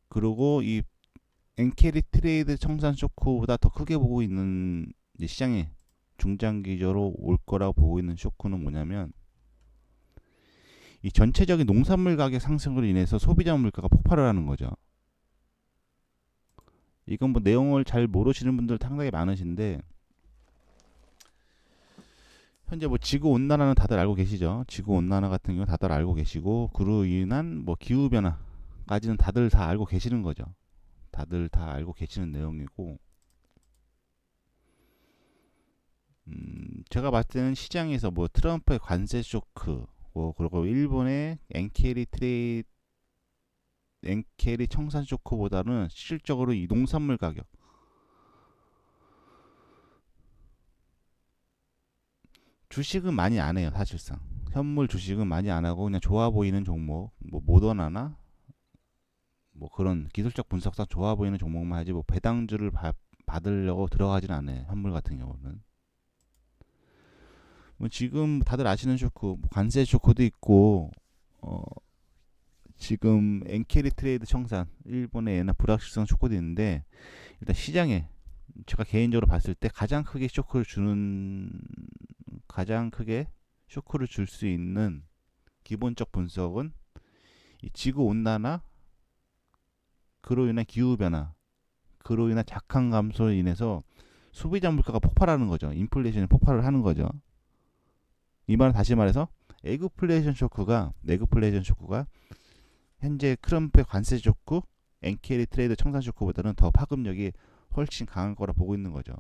그리고 이 엔캐리 트레이드 청산 쇼크보다 더 크게 보고 있는, 이제 시장에 중장기적으로 올 거라고 보고 있는 쇼크는 뭐냐면, 이 전체적인 농산물 가격 상승으로 인해서 소비자 물가가 폭발을 하는 거죠. 이건 뭐 내용을 잘 모르시는 분들 상당히 많으신데, 현재 뭐 지구 온난화는 다들 알고 계시죠. 지구 온난화 같은 경우 다들 알고 계시고, 그로 인한 뭐 기후 변화까지는 다들 다 알고 계시는 거죠. 다들 다 알고 계시는 내용이고, 제가 봤을 때는 시장에서 뭐 트럼프의 관세 쇼크, 뭐 그리고 일본의 엔케리 청산 쇼크보다는 실질적으로 이 농산물 가격, 주식은 많이 안 해요 사실상. 현물 주식은 많이 안 하고 그냥 좋아 보이는 종목, 뭐 모더나나 뭐 그런 기술적 분석상 좋아 보이는 종목만 하지 뭐 배당주를 받으려고 들어가진 않아요 현물 같은 경우는. 뭐 지금 다들 아시는 쇼크, 뭐 관세 쇼크도 있고, 어 지금 엔케리 트레이드 청산, 일본의 엔화 불확실성 쇼크도 있는데, 일단 시장에 제가 개인적으로 봤을 때 가장 크게 쇼크를 줄 수 있는 기본적 분석은 이 지구 온난화, 그로 인한 기후 변화, 그로 인한 작황 감소로 인해서 소비자 물가가 폭발하는 거죠. 인플레이션이 폭발을 하는 거죠. 이 말은 다시 말해서 에그플레이션 쇼크가 현재 트럼프의 관세 쇼크, 엔케리 트레이드 청산 쇼크보다는 더 파급력이 훨씬 강한 거라 보고 있는 거죠.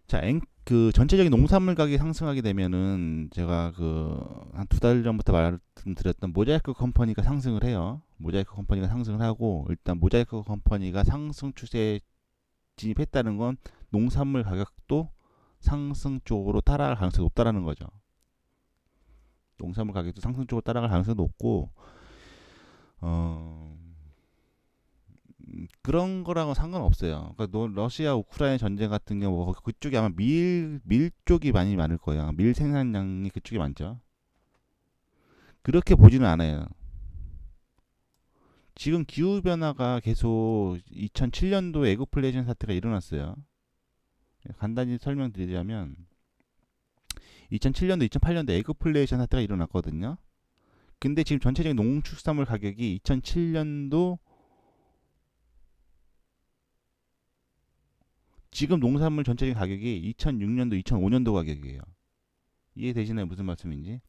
자, 그 전체적인 농산물 가격이 상승하게 되면은 제가 그 한 두 달 전부터 말씀드렸던 모자이크 컴퍼니가 상승을 해요. 모자이크 컴퍼니가 상승을 하고, 일단 모자이크 컴퍼니가 상승 추세에 진입했다는 건 농산물 가격도 상승 쪽으로 따라갈 가능성이 높다라는 거죠. 농산물 가격도 상승 쪽으로 따라갈 가능성이 높고, 어, 그런 거랑은 상관없어요. 그러니까 러시아 우크라이나 전쟁 같은 경우 그쪽이 아마 밀 쪽이 많이 많을 거예요. 밀 생산량이 그쪽이 많죠. 그렇게 보지는 않아요. 지금 기후 변화가 계속 2007년도 에그플레이션 사태가 일어났어요. 간단히 설명드리자면 2007년도, 2008년도 에그플레이션 사태가 일어났거든요. 근데 지금 전체적인 농축산물 가격이 2007년도, 지금 농산물 전체적인 가격이 2006년도, 2005년도 가격이에요. 이해되시나요? 무슨 말씀인지?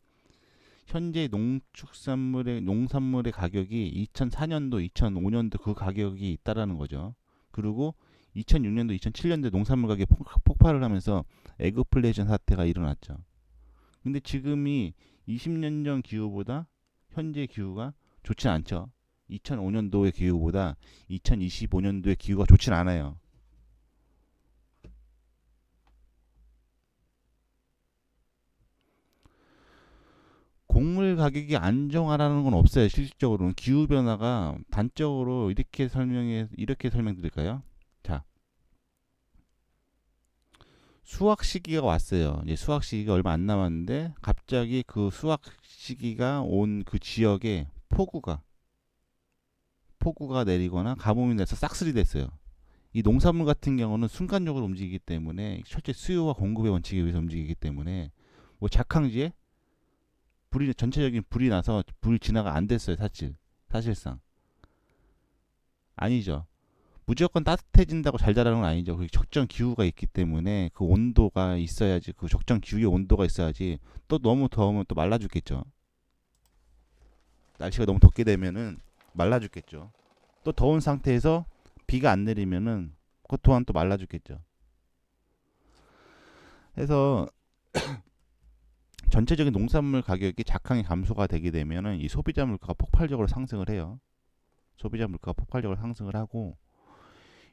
현재 농산물의 가격이 2004년도, 2005년도 그 가격이 있다라는 거죠. 그리고 2006년도, 2007년도 농산물 가격이 폭발을 하면서 에그플레이션 사태가 일어났죠. 근데 지금이 20년 전 기후보다 현재 기후가 좋진 않죠. 2005년도의 기후보다 2025년도의 기후가 좋진 않아요. 곡물 가격이 안정화라는 건 없어요. 실질적으로는 기후 변화가 단적으로 이렇게 설명드릴까요? 자, 수확 시기가 왔어요. 이제 수확 시기가 얼마 안 남았는데 갑자기 그 수확 시기가 온 그 지역에 폭우가 내리거나 가뭄이 내서 싹쓸이 됐어요. 이 농산물 같은 경우는 순간적으로 움직이기 때문에, 철저히 수요와 공급의 원칙에 의해서 움직이기 때문에, 뭐 작황지에 전체적인 불이 나서 불 진화가 안 됐어요. 사실상 아니죠. 무조건 따뜻해진다고 잘 자라는 건 아니죠. 그 적정 기후가 있기 때문에 그 온도가 있어야지, 그 적정 기후의 온도가 있어야지. 또 너무 더우면 또 말라 죽겠죠. 날씨가 너무 덥게 되면은 말라 죽겠죠. 또 더운 상태에서 비가 안 내리면은 그것 또한 또 말라 죽겠죠. 그래서 전체적인 농산물 가격이 작황이 감소가 되게 되면은 이 소비자 물가가 폭발적으로 상승을 해요. 소비자 물가가 폭발적으로 상승을 하고,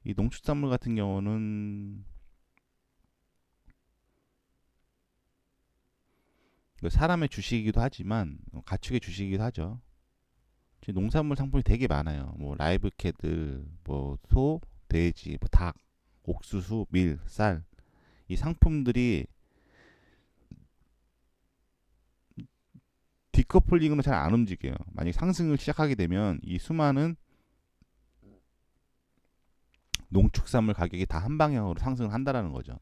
이 농축산물 같은 경우는 사람의 주식이기도 하지만 가축의 주식이기도 하죠. 지금 농산물 상품이 되게 많아요. 뭐 라이브 캐들, 뭐 소, 돼지, 뭐 닭, 옥수수, 밀, 쌀, 이 상품들이 디커플링으로 잘 안 움직여요. 만약 상승을 시작하게 되면 이 수많은 농축산물 가격이 다 한 방향으로 상승을 한다라는 거죠.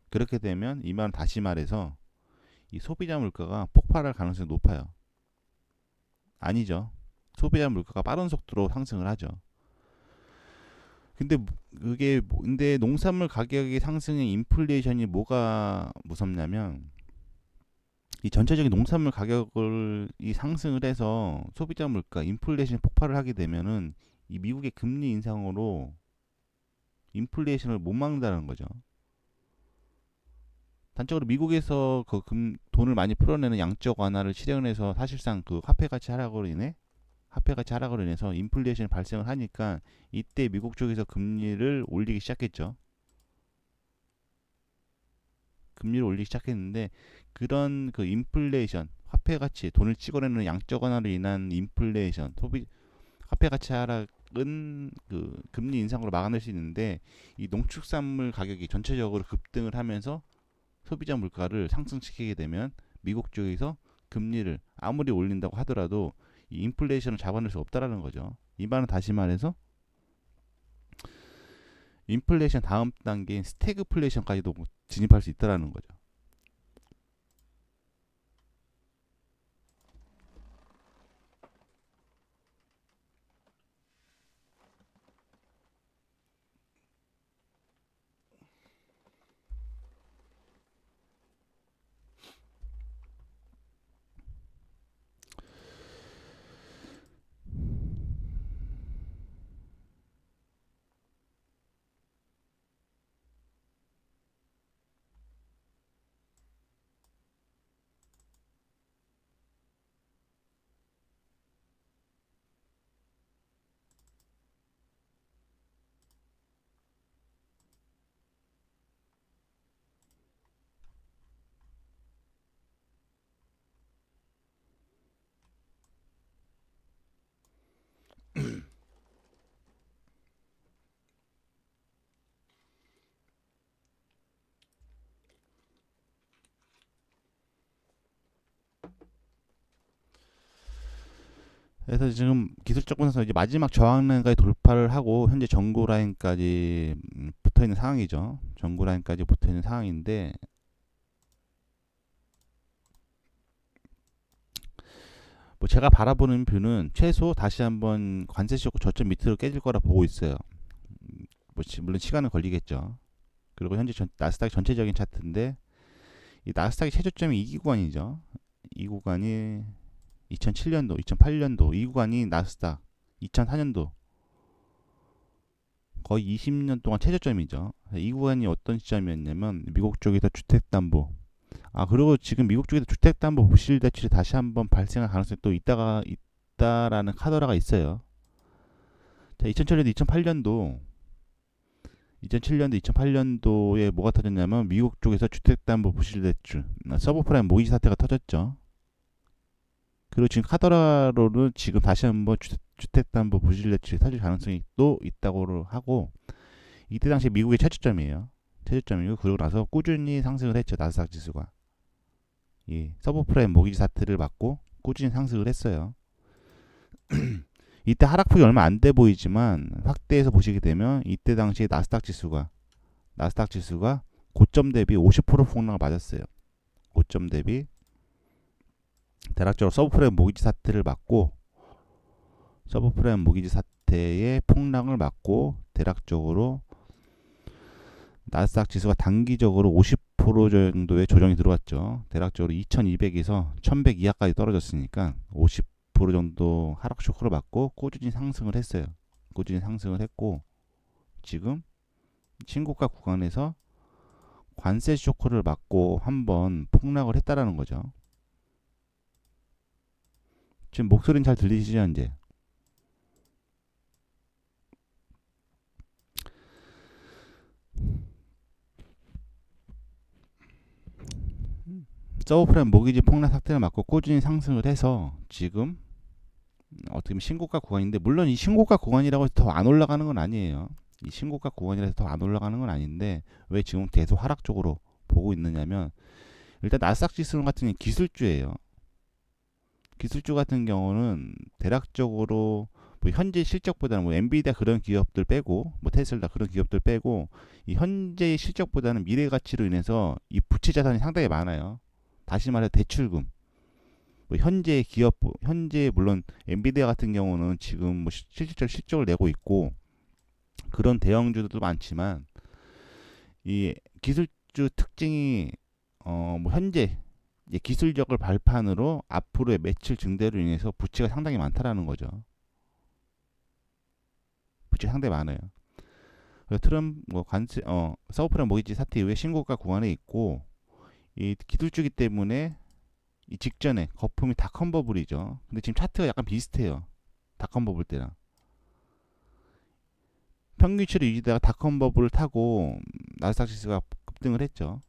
그렇게 되면 이 말은 다시 말해서 이 소비자 물가가 폭발할 가능성이 높아요. 아니죠. 소비자 물가가 빠른 속도로 상승을 하죠. 근데 농산물 가격의 상승의 인플레이션이 뭐가 무섭냐면, 이 전체적인 농산물 가격을 이 상승을 해서 소비자 물가 인플레이션 폭발을 하게 되면은 이 미국의 금리 인상으로 인플레이션을 못 막는다는 거죠. 단적으로 미국에서 돈을 많이 풀어내는 양적 완화를 실현해서 사실상 그 화폐 가치 하락으로 인해서 인플레이션이 발생을 하니까 이때 미국 쪽에서 금리를 올리기 시작했죠. 금리를 올리기 시작했는데 그런 그 인플레이션, 화폐 가치, 돈을 찍어내는 양적 완화로 인한 인플레이션, 화폐 가치 하락은 그 금리 인상으로 막아낼 수 있는데 이 농축산물 가격이 전체적으로 급등을 하면서 소비자 물가를 상승시키게 되면 미국 쪽에서 금리를 아무리 올린다고 하더라도 이 인플레이션을 잡아낼 수 없다라는 거죠. 이 말은 다시 말해서 인플레이션 다음 단계인 스태그플레이션까지도 진입할 수 있다라는 거죠. 그래서 지금 기술적 분석에서 이제 마지막 저항라인까지 돌파를 하고 현재 전고 라인까지 붙어 있는 상황이죠. 전고 라인까지 붙어 있는 상황인데 뭐 제가 바라보는 뷰는 최소 다시 한번 관세 쇼크 저점 밑으로 깨질 거라 보고 있어요. 뭐 물론 시간은 걸리겠죠. 그리고 현재 나스닥 전체적인 차트인데 이 나스닥의 최저점이 이 구간이죠. 이 구간이 2007년도, 2008년도 이 구간이 나스닥 2004년도 거의 20년 동안 최저점이죠. 이 구간이 어떤 시점이었냐면 미국 쪽에서 주택담보 그리고 지금 미국 쪽에서 주택담보 부실 대출이 다시 한번 발생할 가능성이 또 있다라는 카더라가 있어요. 자, 2007년도, 2008년도 2007년도, 2008년도에 뭐가 터졌냐면 미국 쪽에서 주택담보 부실 대출, 서브프라임 모기지 사태가 터졌죠. 그리고 지금 카더라로는 지금 다시 한번 주택담보 부실 대출이 터질 가능성이 또 있다고 하고 이때 당시 미국의 최저점이에요. 최저점이고 그러고 나서 꾸준히 상승을 했죠. 나스닥 지수가. 예, 서브프라임 모기지 사태를 맞고 꾸준히 상승을 했어요. 이때 하락폭이 얼마 안 돼 보이지만 확대해서 보시게 되면 이때 당시에 나스닥 지수가 고점 대비 50% 폭락을 맞았어요. 고점 대비 대략적으로 서브프라임 모기지 사태를 맞고 서브프라임 모기지 사태의 폭락을 맞고 대략적으로 나스닥 지수가 단기적으로 50% 정도의 조정이 들어왔죠. 대략적으로 2200에서 1100 이하까지 떨어졌으니까 50% 정도 하락 쇼크를 받고 꾸준히 상승을 했어요. 꾸준히 상승을 했고 지금 신고가 구간에서 관세 쇼크를 맞고 한번 폭락을 했다라는 거죠. 지금 목소리는 잘 들리시죠, 이제? 서브프라임 모기지 폭락 사태를 맞고 꾸준히 상승을 해서 지금 어떻게 보면 신고가 구간인데 물론 이 신고가 구간이라고 해서 더 안 올라가는 건 아니에요. 이 신고가 구간이라서 더 안 올라가는 건 아닌데 왜 지금 계속 하락 쪽으로 보고 있느냐면 일단 나스닥 지수 같은 경우는 기술주예요. 기술주 같은 경우는 대략적으로 뭐 현재 실적보다는 뭐 엔비디아 그런 기업들 빼고 뭐 테슬라 그런 기업들 빼고 이 현재의 실적보다는 미래 가치로 인해서 이 부채 자산이 상당히 많아요. 다시 말해 대출금. 뭐 현재 물론 엔비디아 같은 경우는 지금 뭐 실질적 실적을 내고 있고 그런 대형주들도 많지만 이 기술주 특징이 뭐 현재 이제 기술력을 발판으로 앞으로의 매출 증대로 인해서 부채가 상당히 많다라는 거죠. 부채가 상당히 많아요. 그래서 트럼 뭐 관세 서브프라임 모기지 사태 이후에 신고가 구간에 있고 이 기술주기 때문에 이 직전에 거품이 닷컴 버블이죠. 근데 지금 차트가 약간 비슷해요. 닷컴 버블 때랑 평균치를 유지다가 닷컴 버블을 타고 나스닥 지수가 급등을 했죠.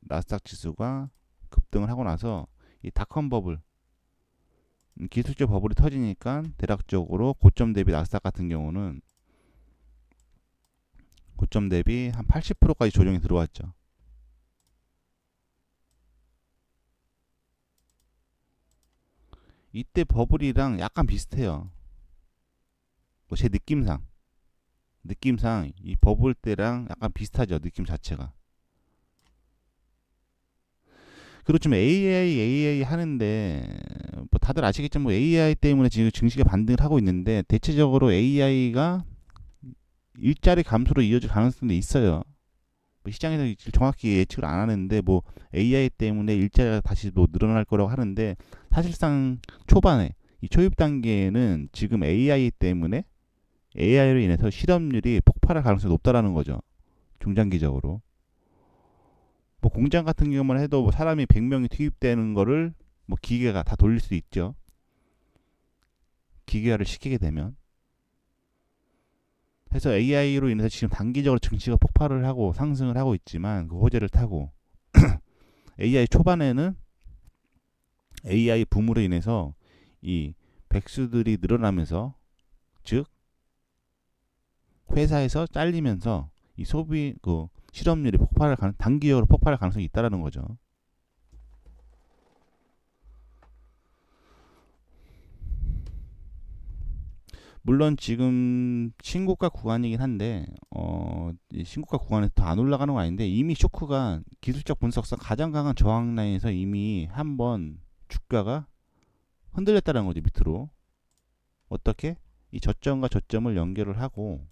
나스닥 지수가 급등을 하고 나서 이 닷컴 버블 기술적 버블이 터지니까 대략적으로 고점 대비 나스닥 같은 경우는 고점 대비 한 80%까지 조정이 들어왔죠. 이때 버블이랑 약간 비슷해요. 뭐 제 느낌상 이 버블 때랑 약간 비슷하죠. 느낌 자체가. 그렇지만 AI 하는데 뭐 다들 아시겠지만 뭐 AI 때문에 지금 증시가 반등을 하고 있는데 대체적으로 AI가 일자리 감소로 이어질 가능성도 있어요. 뭐 시장에서 정확히 예측을 안 하는데 뭐 AI 때문에 일자리가 다시 뭐 늘어날 거라고 하는데 사실상 초반에 이 초입 단계에는 지금 AI 때문에 AI로 인해서 실업률이 폭발할 가능성이 높다라는 거죠. 중장기적으로. 뭐 공장 같은 경우만 해도 뭐 사람이 100명이 투입되는 거를 뭐 기계가 다 돌릴 수 있죠. 기계화를 시키게 되면. 해서 AI로 인해서 지금 단기적으로 증시가 폭발을 하고 상승을 하고 있지만 그 호재를 타고 AI 초반에는 AI 붐으로 인해서 이 백수들이 늘어나면서 즉 회사에서 잘리면서 이 소비 그 실업률이 단기적으로 폭발할 가능성이 있다라는 거죠. 물론 지금 신고가 구간이긴 한데 이 신고가 구간에서 더 안 올라가는 건 아닌데 이미 쇼크가 기술적 분석상 가장 강한 저항 라인에서 이미 한번 주가가 흔들렸다는 거죠. 밑으로 어떻게 이 저점과 저점을 연결을 하고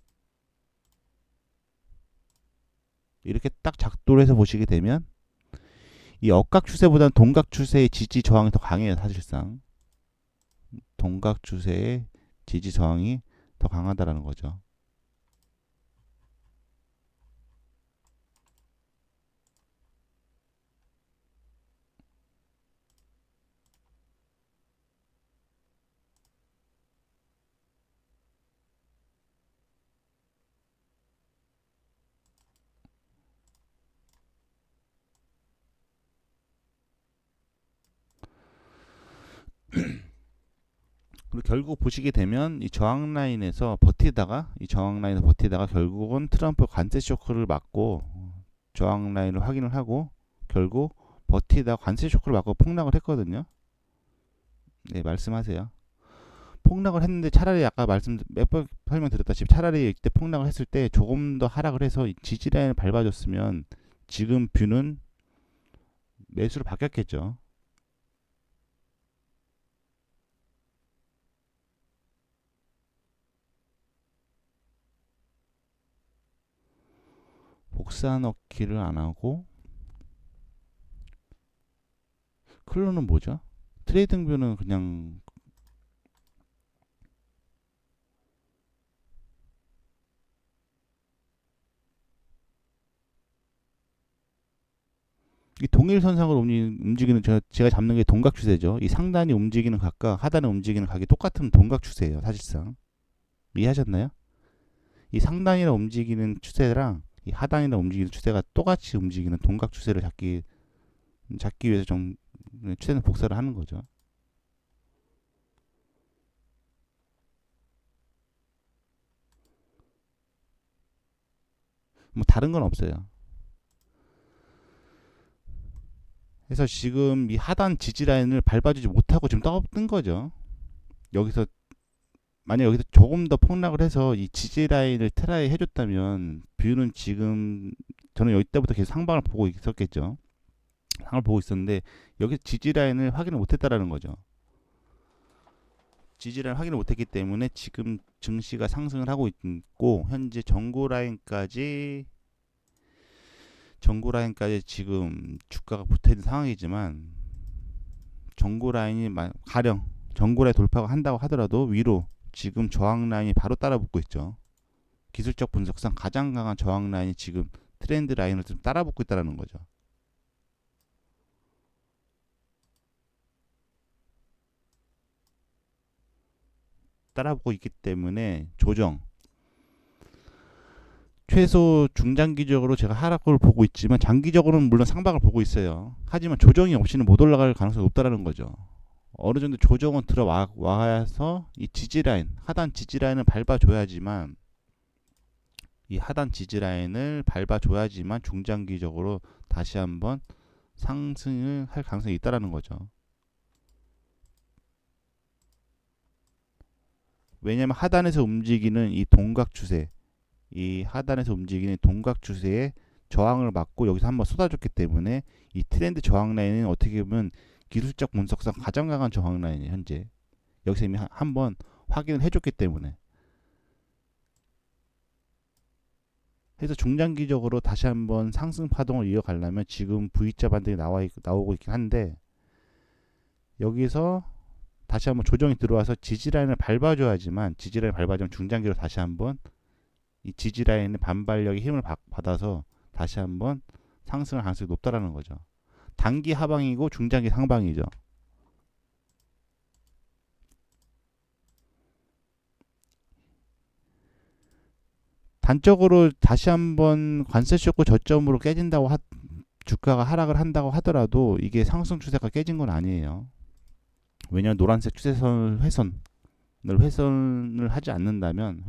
이렇게 딱 작도를 해서 보시게 되면 이 억각 추세보다는 동각 추세의 지지 저항이 더 강해요. 사실상 동각 추세의 지지 저항이 더 강하다라는 거죠. 그리고 결국 보시게 되면 이 저항 라인에서 버티다가 결국은 트럼프 관세 쇼크를 맞고 저항 라인을 확인을 하고 결국 버티다가 관세 쇼크를 맞고 폭락을 했거든요. 네, 말씀하세요. 폭락을 했는데 차라리 아까 몇 번 설명드렸다시피 차라리 이때 폭락을 했을 때 조금 더 하락을 해서 지지 라인을 밟아줬으면 지금 뷰는 매수로 바뀌었겠죠. 복사 넣기를 안 하고 클로는 뭐죠? 트레이딩 뷰는 그냥 이 동일선상으로 움직이는 제가 잡는 게 동각 추세죠. 이 상단이 움직이는 각과 하단이 움직이는 각이 똑같은 동각 추세예요. 사실상 이해하셨나요? 이 상단이라 움직이는 추세랑 이 하단이라 움직이는 추세가 똑같이 움직이는 동각 추세를 잡기 위해서 좀 추세는 복사를 하는 거죠. 뭐 다른 건 없어요. 그래서 지금 이 하단 지지 라인을 밟아주지 못하고 지금 떠뜬 거죠. 여기서 만약 여기서 조금 더 폭락을 해서 이 지지 라인을 트라이 해줬다면 뷰는 지금 저는 여기 때부터 계속 상방을 보고 있었겠죠. 상을 보고 있었는데 여기 지지 라인을 확인을 못했다라는 거죠. 지지 라인 확인을 못했기 때문에 지금 증시가 상승을 하고 있고 현재 전고 라인까지 지금 주가가 붙어 있는 상황이지만 전고 라인이 가령 전고 라인 돌파가 한다고 하더라도 위로 지금 저항 라인이 바로 따라 붙고 있죠. 기술적 분석상 가장 강한 저항 라인이 지금 트렌드 라인을 좀 따라붙고 있다는 거죠. 따라붙고 있기 때문에 조정, 최소 중장기적으로 제가 하락을 보고 있지만 장기적으로는 물론 상방을 보고 있어요. 하지만 조정이 없이는 못 올라갈 가능성이 높다라는 거죠. 어느 정도 조정은 들어와서 이 지지라인, 하단 지지라인을 밟아줘야지만 이 하단 지지라인을 밟아줘야지만 중장기적으로 다시 한번 상승을 할 가능성이 있다라는 거죠. 왜냐하면 하단에서 움직이는 이 동각 추세, 이 하단에서 움직이는 동각 추세에 저항을 맞고 여기서 한번 쏟아졌기 때문에 이 트렌드 저항 라인은 어떻게 보면 기술적 분석상 가장 강한 저항 라인이에요. 현재 여기서 이미 한번 확인을 해줬기 때문에. 그래서 중장기적으로 다시 한번 상승 파동을 이어가려면 지금 V자 반등이 나오고 있긴 한데 여기서 다시 한번 조정이 들어와서 지지라인을 밟아줘야지만 중장기로 다시 한번 이 지지라인의 반발력의 힘을 받아서 다시 한번 상승할 가능성이 높다라는 거죠. 단기 하방이고 중장기 상방이죠. 단적으로 다시 한번 관세 쇼크 저점으로 깨진다고 주가가 하락을 한다고 하더라도 이게 상승 추세가 깨진 건 아니에요. 왜냐하면 노란색 추세선을 훼손을 하지 않는다면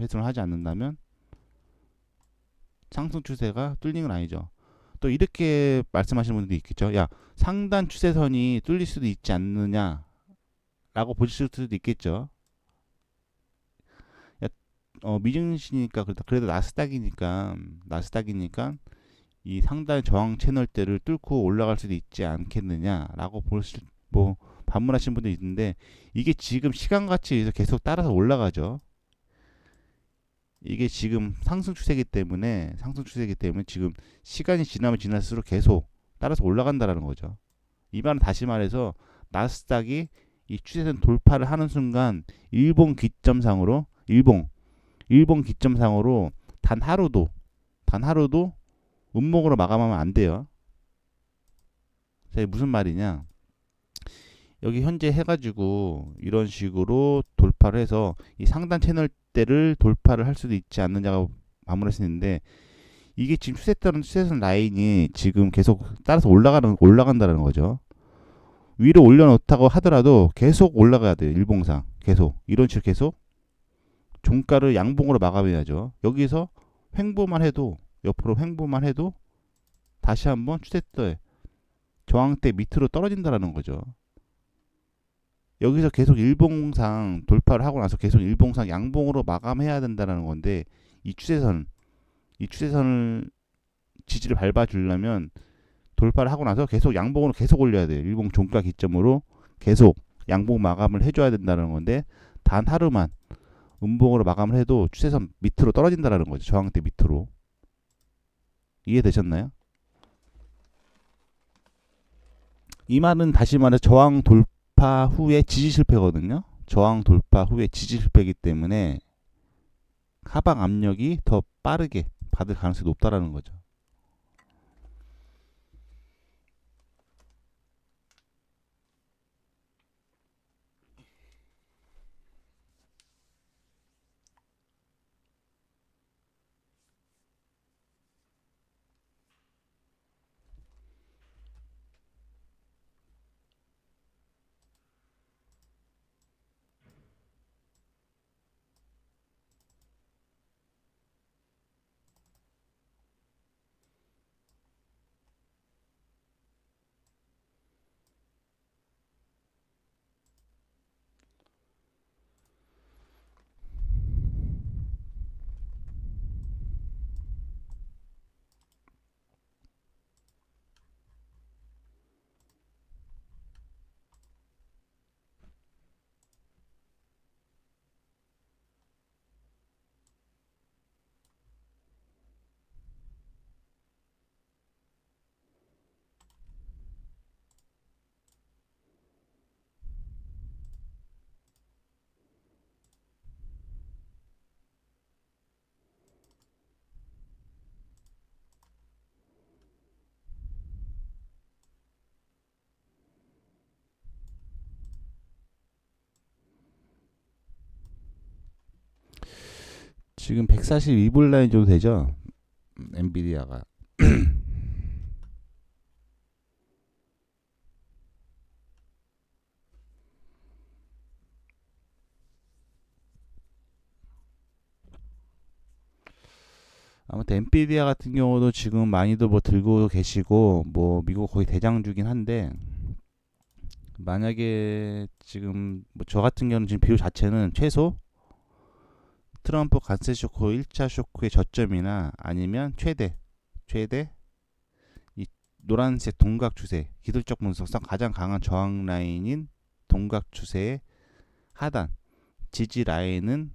상승 추세가 뚫린 건 아니죠. 또 이렇게 말씀하시는 분들도 있겠죠. 야, 상단 추세선이 뚫릴 수도 있지 않느냐라고 보실 수도 있겠죠. 야, 미증시니까 그래도 나스닥이니까 이 상단 저항 채널대를 뚫고 올라갈 수도 있지 않겠느냐라고 뭐 반문하시는 분도 있는데 이게 지금 시간같이 계속 따라서 올라가죠. 이게 지금 상승 추세이기 때문에 지금 시간이 지나면 지날수록 계속 따라서 올라간다라는 거죠. 이 말은 다시 말해서 나스닥이 이 추세선 돌파를 하는 순간 일본 기점상으로 단 하루도 음목으로 마감하면 안 돼요. 무슨 말이냐? 여기 현재 해가지고 이런 식으로 돌파를 해서 이 상단 채널대를 돌파를 할 수도 있지 않느냐고 마무리할 수 있는데 이게 지금 추세선 라인이 지금 계속 따라서 올라간다는 거죠. 위로 올려놓다고 하더라도 계속 올라가야 돼요. 일봉상 계속 이런 식으로 계속 종가를 양봉으로 마감해야죠. 여기서 옆으로 횡보만 해도 다시 한번 추세대 저항대 밑으로 떨어진다라는 거죠. 여기서 계속 일봉상 돌파를 하고 나서 계속 일봉상 양봉으로 마감해야 된다는 건데 이 추세선을 지지를 밟아주려면 돌파를 하고 나서 계속 양봉으로 계속 올려야 돼요. 일봉 종가 기점으로 계속 양봉 마감을 해줘야 된다는 건데 단 하루만 음봉으로 마감을 해도 추세선 밑으로 떨어진다는 거죠. 저항대 밑으로. 이해되셨나요? 이 말은 다시 말해 저항 돌파 후에 지지 실패거든요. 저항 돌파 후에 지지 실패이기 때문에 하방 압력이 더 빠르게 받을 가능성이 높다라는 거죠. 지금 142불 라인 정도 되죠. 엔비디아가. 아무튼 엔비디아 같은 경우도 지금 많이들 뭐 들고 계시고 뭐 미국 거의 대장주긴 한데, 만약에 지금 뭐 저 같은 경우는 지금 비율 자체는 최소 트럼프 관세 쇼크 1차 쇼크의 저점이나 아니면 최대 이 노란색 동각 추세, 기술적 분석상 가장 강한 저항 라인인 동각 추세의 하단 지지 라인은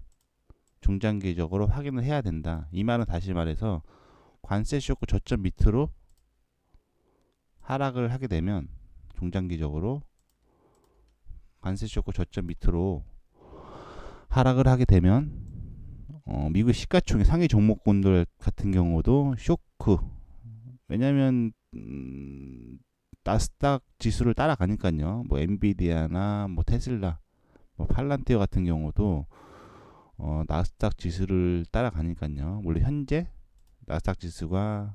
중장기적으로 확인을 해야 된다. 이 말은 다시 말해서 관세 쇼크 저점 밑으로 하락을 하게 되면, 중장기적으로 관세 쇼크 저점 밑으로 하락을 하게 되면 미국 시가총액 상위 종목군들 같은 경우도 쇼크, 왜냐면 나스닥 지수를 따라가니까요. 뭐 엔비디아나 뭐 테슬라, 뭐 팔란티어 같은 경우도 나스닥 지수를 따라가니까요. 물론 현재 나스닥 지수가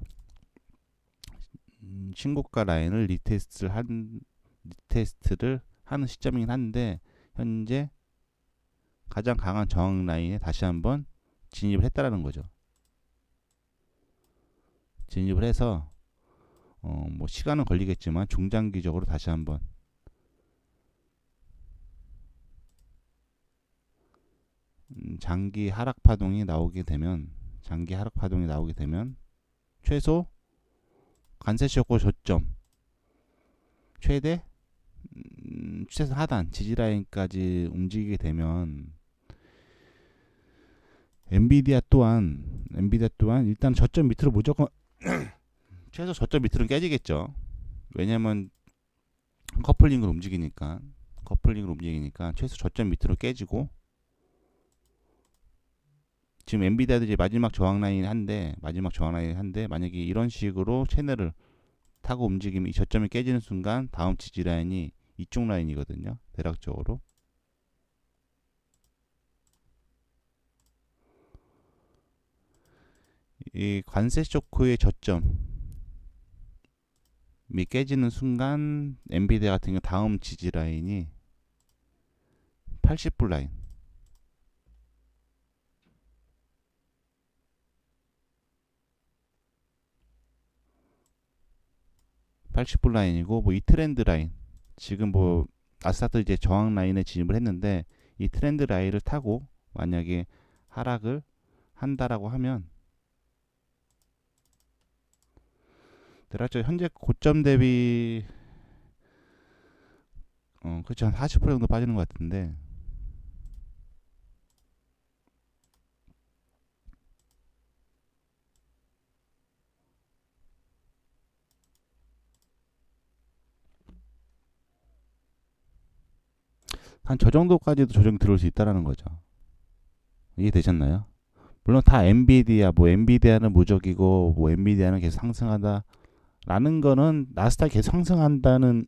신고가 라인을 리테스트를 하는 시점이긴 한데, 현재 가장 강한 저항 라인에 다시 한번 진입을 했다라는 거죠. 진입을 해서 뭐 시간은 걸리겠지만 중장기적으로 다시 한번 장기 하락 파동이 나오게 되면 최소 관세 쇼크 저점, 최대 추세선 하단 지지 라인까지 움직이게 되면 엔비디아 또한 일단 저점 밑으로 무조건 최소 저점 밑으로는 깨지겠죠. 왜냐면 커플링으로 움직이니까 최소 저점 밑으로 깨지고, 지금 엔비디아도 이제 마지막 저항 라인이 한데 만약에 이런 식으로 채널을 타고 움직이면 이 저점이 깨지는 순간 다음 지지 라인이 이쪽 라인이거든요. 대략적으로. 이 관세 쇼크의 저점이 깨지는 순간 엔비디아 같은 경우 다음 지지 라인이 80불 라인, 80불 라인이고, 뭐 이 트렌드 라인, 지금 뭐 나스닥도 이제 저항 라인에 진입을 했는데, 이 트렌드 라인을 타고 만약에 하락을 한다라고 하면 대략적으로 현재 고점 대비 그렇죠, 한 40% 정도 빠지는 것 같은데, 한 저 정도까지도 조정이 들어올 수 있다라는 거죠. 이해되셨나요? 물론 다 엔비디아, 뭐 엔비디아는 무적이고 뭐 엔비디아는 계속 상승하다라는 거는 나스닥이 계속 상승한다는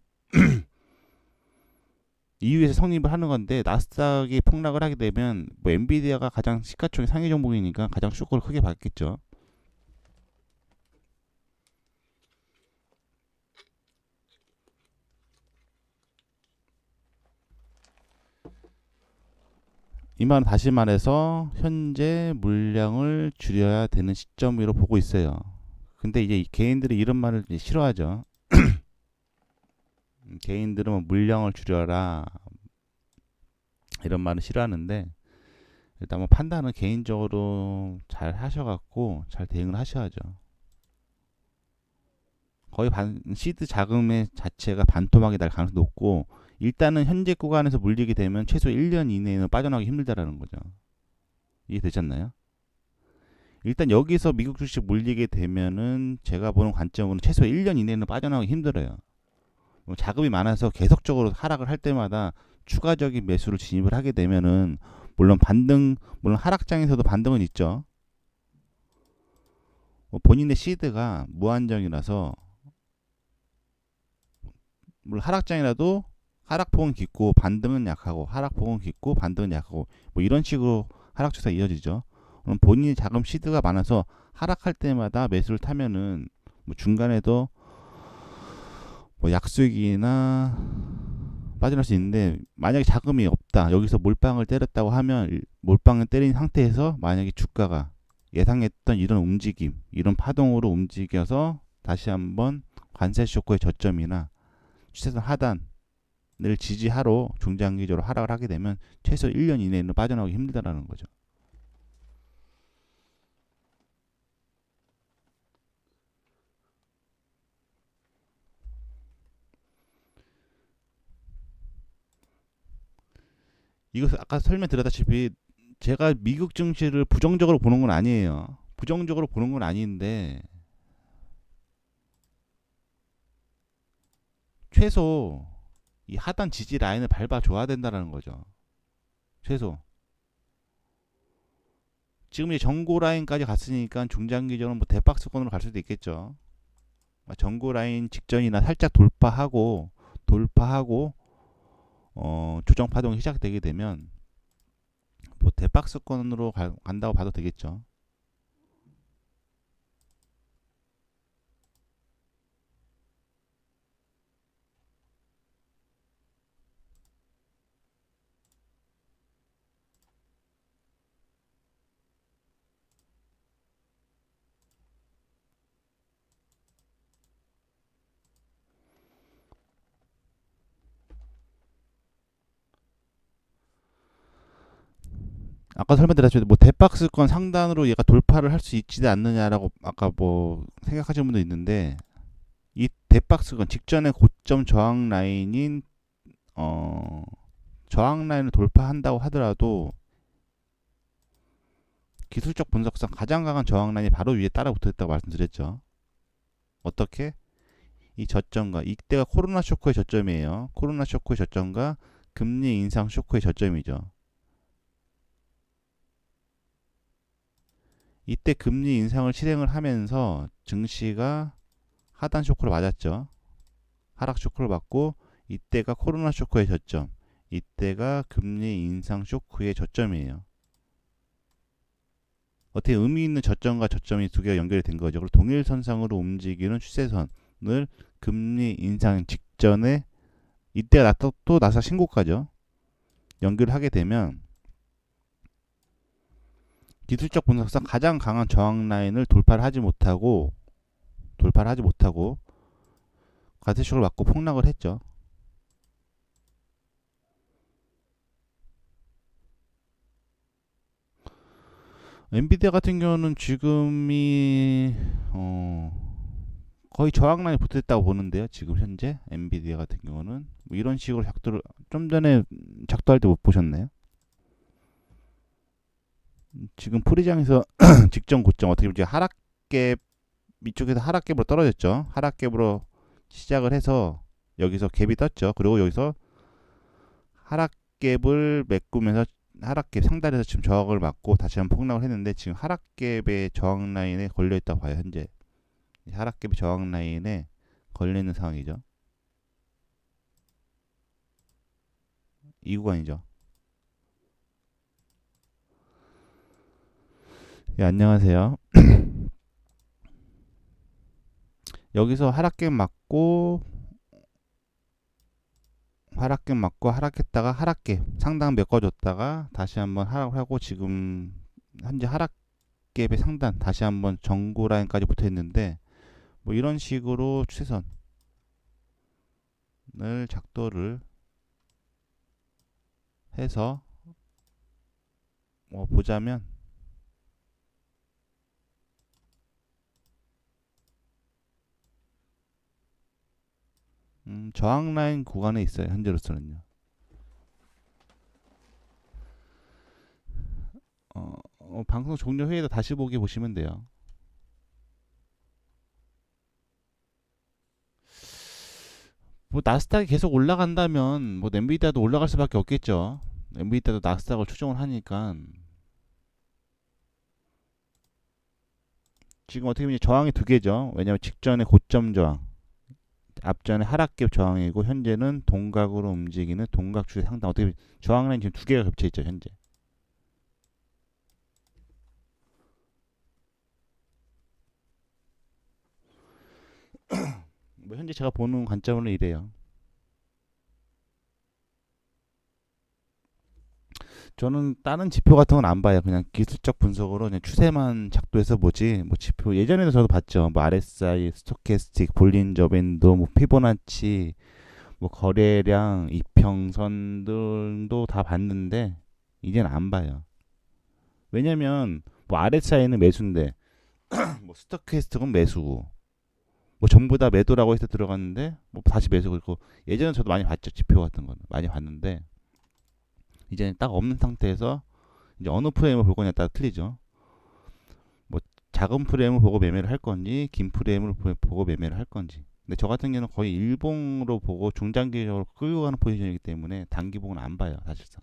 이유에서 성립을 하는 건데, 나스닥이 폭락을 하게 되면 뭐 엔비디아가 가장 시가총액 상위 종목이니까 가장 쇼크를 크게 받겠죠. 이 말은 다시 말해서 현재 물량을 줄여야 되는 시점으로 보고 있어요. 근데 이제 개인들이 이런 말을 이제 싫어하죠. 개인들은 뭐 물량을 줄여라 이런 말은 싫어하는데, 일단 뭐 판단은 개인적으로 잘 하셔갖고 잘 대응을 하셔야죠. 거의 시드 자금의 자체가 반토막이 날 가능성이 높고, 일단은 현재 구간에서 물리게 되면 최소 1년 이내에는 빠져나가기 힘들다라는 거죠. 이해되셨나요? 일단 여기서 미국 주식 물리게 되면은 제가 보는 관점으로는 최소 1년 이내는 빠져나가기 힘들어요. 자금이 많아서 계속적으로 하락을 할 때마다 추가적인 매수를 진입을 하게 되면은 물론 하락장에서도 반등은 있죠. 본인의 시드가 무한정이라서, 물론 하락장이라도 하락폭은 깊고 반등은 약하고, 뭐 이런 식으로 하락 추세가 이어지죠. 그럼 본인이 자금 시드가 많아서 하락할 때마다 매수를 타면은 뭐 중간에도 뭐 약수익이나 빠져날 수 있는데, 만약에 자금이 없다, 여기서 몰빵을 때렸다고 하면, 몰빵을 때린 상태에서 만약에 주가가 예상했던 이런 움직임, 이런 파동으로 움직여서 다시 한번 관세 쇼크의 저점이나 추세선 하단을 지지하러 중장기적으로 하락을 하게 되면 최소 1년 이내에는 빠져나오기 힘들다라는 거죠. 이거 아까 설명드렸다시피 제가 미국 증시를 부정적으로 보는 건 아니에요. 부정적으로 보는 건 아닌데, 최소 이 하단 지지 라인을 밟아줘야 된다는 거죠. 최소. 지금 이제 전고 라인까지 갔으니까 중장기적으로 뭐 대박스권으로 갈 수도 있겠죠. 전고 라인 직전이나 살짝 돌파하고 조정 파동이 시작되게 되면 뭐 대박스권으로 간다고 봐도 되겠죠. 아까 설명드렸죠. 뭐 대박스권 상단으로 얘가 돌파를 할 수 있지 않느냐라고 아까 뭐 생각하시는 분도 있는데, 이 대박스권 직전의 고점 저항 라인인 저항 라인을 돌파한다고 하더라도 기술적 분석상 가장 강한 저항 라인이 바로 위에 따라 붙어 있다고 말씀드렸죠. 어떻게? 이 저점과 이때가 코로나 쇼크의 저점이에요. 코로나 쇼크의 저점과 금리 인상 쇼크의 저점이죠. 이때 금리 인상을 실행을 하면서 증시가 하단 쇼크를 맞았죠. 하락 쇼크를 맞고, 이때가 코로나 쇼크의 저점, 이때가 금리 인상 쇼크의 저점이에요. 어떻게 의미 있는 저점과 저점이 두 개가 연결이 된 거죠. 그리고 동일선상으로 움직이는 추세선을 금리 인상 직전에, 이때가 또 나사 신고가죠. 연결을 하게 되면 기술적 분석상 가장 강한 저항 라인을 돌파를 하지 못하고 과세쇼크를 맞고 폭락을 했죠. 엔비디아 같은 경우는 지금이 거의 저항 라인에 붙어있다고 보는데요. 지금 현재 엔비디아 같은 경우는 뭐 이런 식으로 작도를 좀 전에 작도할 때 못 보셨나요? 지금 프리장에서 직전 고점, 어떻게 보면 하락갭, 이쪽에서 하락갭으로 떨어졌죠. 하락갭으로 시작을 해서 여기서 갭이 떴죠. 그리고 여기서 하락갭을 메꾸면서 하락갭 상단에서 지금 저항을 맞고 다시 한번 폭락을 했는데, 지금 하락갭의 저항 라인에 걸려 있다고 봐요. 현재 하락갭의 저항 라인에 걸려 있는 상황이죠. 이 구간이죠. 예, 안녕하세요. 여기서 하락갭 맞고 하락했다가 하락갭 상단 메꿔줬다가 다시 한번 하락을 하고, 지금 현재 하락갭의 상단 다시 한번 전고 라인까지 붙어 있는데, 뭐 이런 식으로 추세선을 작도를 해서 뭐 보자면, 저항 라인 구간에 있어요. 현재로서는요. 방송 종료 후에도 다시 보기 보시면 돼요. 뭐 나스닥이 계속 올라간다면 뭐 엔비디아도 올라갈 수밖에 없겠죠. 엔비디아도 나스닥을 추종을 하니까. 지금 어떻게 보면 저항이 두 개죠. 왜냐하면 직전에 고점 저항, 앞전에 하락갭 저항이고, 현재는 동각으로 움직이는 동각 추세 상단. 어떻게 보면 저항 라인 지금 두 개가 겹쳐 있죠. 현재 뭐 현재 제가 보는 관점으로 이래요. 저는 다른 지표 같은 건 안 봐요. 그냥 기술적 분석으로 그냥 추세만 작도해서 보지. 뭐 지표 예전에도 저도 봤죠. 뭐 RSI, 스토캐스틱, 볼린저 밴드, 뭐 피보나치, 뭐 거래량, 이평선 등도 다 봤는데 이제는 안 봐요. 왜냐면 뭐 RSI는 매수인데 뭐 스토캐스틱은 매수고 뭐 전부 다 매도라고 해서 들어갔는데 뭐 다시 매수 그리고 예전에 저도 많이 봤죠. 지표 같은 거는 많이 봤는데 이제는 딱 없는 상태에서 이제 어느 프레임을 볼 거냐에 따라 틀리죠. 뭐 작은 프레임을 보고 매매를 할 건지 긴 프레임을 보고 매매를 할 건지. 근데 저 같은 경우는 거의 일봉으로 보고 중장기적으로 끌고 가는 포지션이기 때문에 단기봉은 안 봐요 사실상.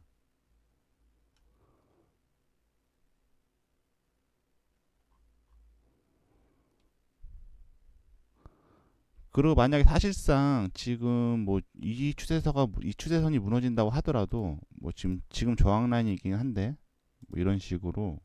그리고 만약에 사실상 지금 뭐 이 추세선이 무너진다고 하더라도 뭐 지금 저항 라인이긴 한데 뭐 이런 식으로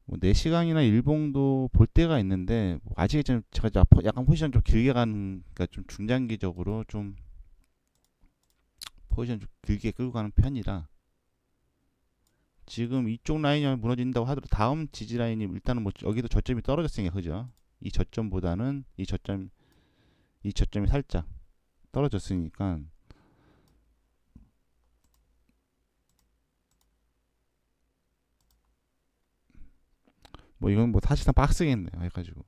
뭐 4시간이나 일봉도 볼 때가 있는데 뭐 아직 좀 제가 약간 포지션 좀 길게 가는 그러니까 좀 중장기적으로 좀 포지션 좀 길게 끌고 가는 편이라 지금 이쪽 라인이 무너진다고 하더라도 다음 지지 라인이 일단은 뭐 여기도 저점이 떨어졌으니까 그죠? 이 저점보다는 이 저점이 살짝 떨어졌으니까 뭐 이건 뭐 사실상 빡세겠네요 해가지고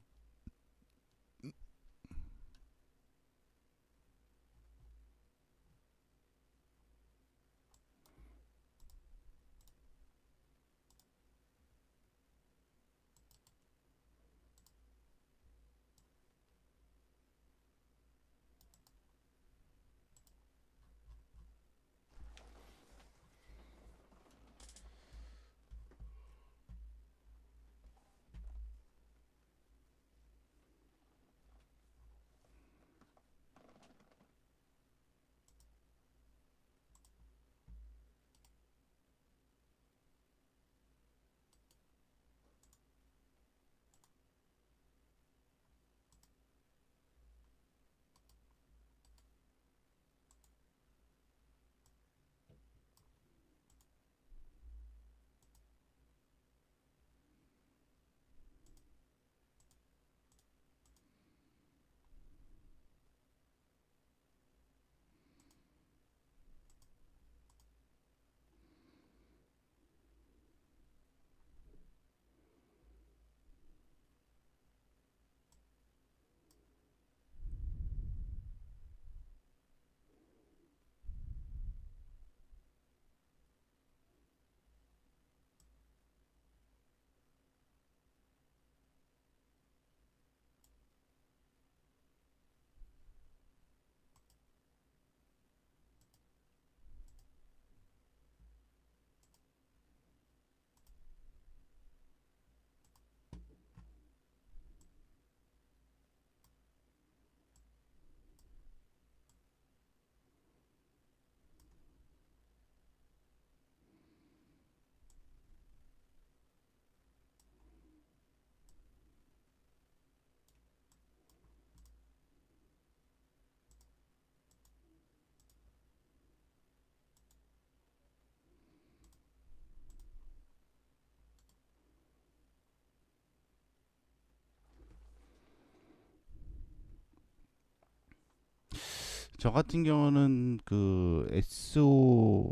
저 같은 경우는 그 SO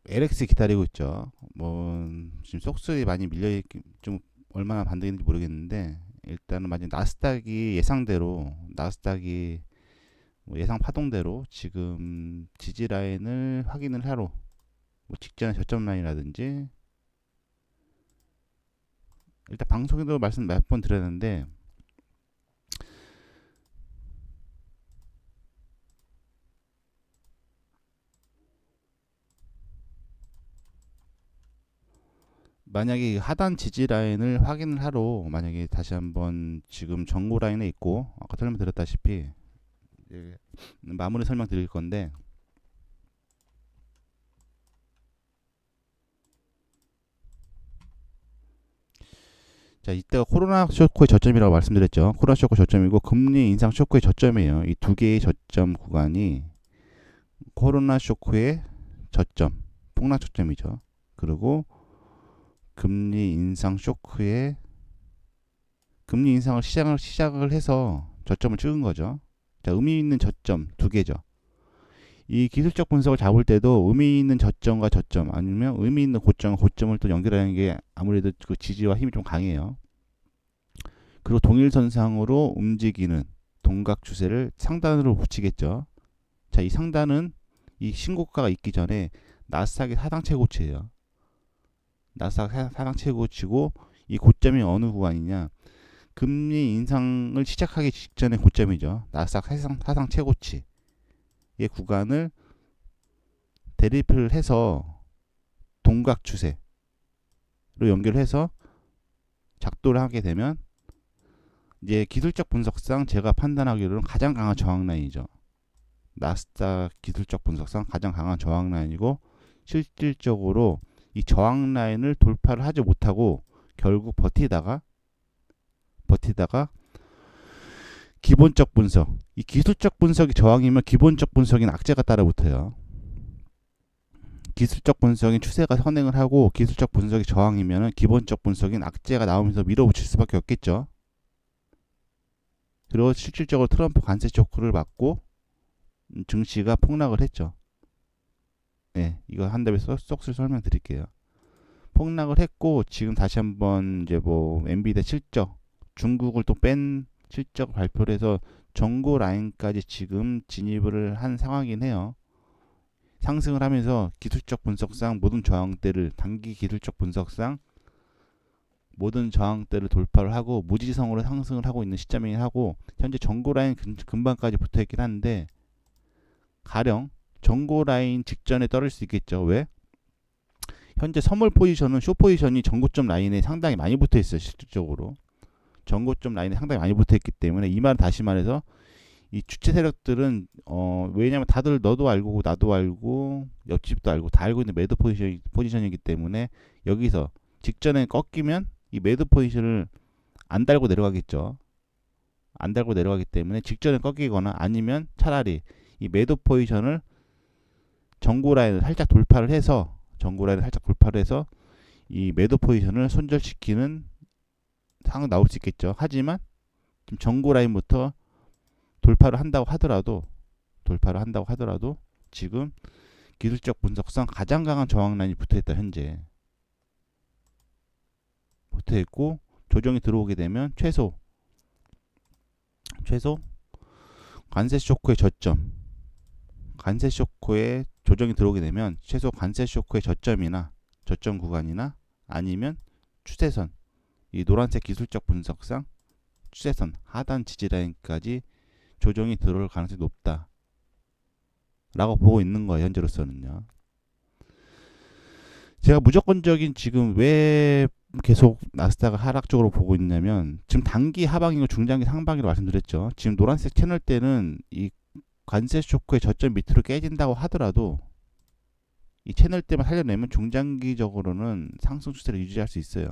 LX 기다리고 있죠. 뭐 지금 속수에 많이 밀려 좀 얼마나 반등인지 모르겠는데 일단은 만약 나스닥이 뭐 예상 파동대로 지금 지지 라인을 확인을 하러 뭐 직전에 저점 라인이라든지 일단 방송에도 말씀 몇 번 드렸는데 만약에 하단 지지 라인을 확인을 하러 만약에 다시 한번 지금 전고 라인에 있고 아까 설명드렸다시피 마무리 설명드릴 건데 자, 이때가 코로나 쇼크의 저점이라고 말씀드렸죠. 코로나 쇼크 저점이고 금리 인상 쇼크의 저점이에요. 이 두 개의 저점 구간이 코로나 쇼크의 저점, 폭락 저점이죠. 그리고 금리 인상 쇼크의 금리 인상을 시작을 해서 저점을 찍은 거죠. 자, 의미 있는 저점 두 개죠. 이 기술적 분석을 잡을 때도 의미 있는 저점과 저점 아니면 의미 있는 고점과 고점을 또 연결하는 게 아무래도 그 지지와 힘이 좀 강해요. 그리고 동일선상으로 움직이는 동각 추세를 상단으로 붙이겠죠. 자, 이 상단은 이 신고가가 있기 전에 나스닥의 사상 최고치예요. 나스닥 사상 최고치고 이 고점이 어느 구간이냐? 금리 인상을 시작하기 직전의 고점이죠. 나스닥 사상 최고치. 이 구간을 대립을 해서 동각 추세로 연결해서 작도를 하게 되면 이제 기술적 분석상 제가 판단하기로는 가장 강한 저항 라인이죠. 나스닥 기술적 분석상 가장 강한 저항 라인이고 실질적으로 이 저항 라인을 돌파를 하지 못하고 결국 버티다가 기본적 분석, 이 기술적 분석이 저항이면 기본적 분석인 악재가 따라붙어요. 기술적 분석인 추세가 선행을 하고 기술적 분석이 저항이면 기본적 분석인 악재가 나오면서 밀어붙일 수밖에 없겠죠. 그리고 실질적으로 트럼프 관세 쇼크를 맞고 증시가 폭락을 했죠. 네, 이거 한 다음에 쏙쏙 설명드릴게요. 폭락을 했고 지금 다시 한번 이제 뭐 엔비디아 실적, 중국을 또 뺀 실적 발표를 해서 전고 라인까지 지금 진입을 한 상황이긴 해요. 상승을 하면서 기술적 분석상 모든 저항대를 단기 기술적 분석상 모든 저항대를 돌파를 하고 무지성으로 상승을 하고 있는 시점이긴 하고 현재 전고 라인 근방까지 붙어있긴 한데 가령 전고 라인 직전에 떨어질 수 있겠죠. 왜? 현재 선물 포지션은 쇼 포지션이 전고점 라인에 상당히 많이 붙어 있어요. 실질적으로 전고점 라인에 상당히 많이 붙어 있기 때문에 이 말은 다시 말해서 이 주체 세력들은 왜냐면 다들 너도 알고 나도 알고 옆집도 알고 다 알고 있는 매도 포지션이기 때문에 여기서 직전에 꺾이면 이 매도 포지션을 안 달고 내려가겠죠. 안 달고 내려가기 때문에 직전에 꺾이거나 아니면 차라리 이 매도 포지션을 전고 라인을 살짝 돌파를 해서 이 매도 포지션을 손절시키는 상황 나올 수 있겠죠. 하지만 지금 전고 라인부터 돌파를 한다고 하더라도 지금 기술적 분석상 가장 강한 저항 라인이 붙어있다. 현재 붙어있고 조정이 들어오게 되면 최소 관세 쇼크의 관세 쇼크의 조정이 들어오게 되면 최소 관세 쇼크의 저점 구간이나 아니면 추세선, 이 노란색 기술적 분석상 추세선 하단 지지라인까지 조정이 들어올 가능성이 높다 라고 보고 있는 거예요. 현재로서는요. 제가 무조건적인 지금 왜 계속 나스닥을 하락 쪽으로 보고 있냐면 지금 단기 하방이고 중장기 상방이라고 말씀드렸죠. 지금 노란색 채널 때는 이 관세 쇼크의 저점 밑으로 깨진다고 하더라도 이 채널 때만 살려내면 중장기적으로는 상승 추세를 유지할 수 있어요.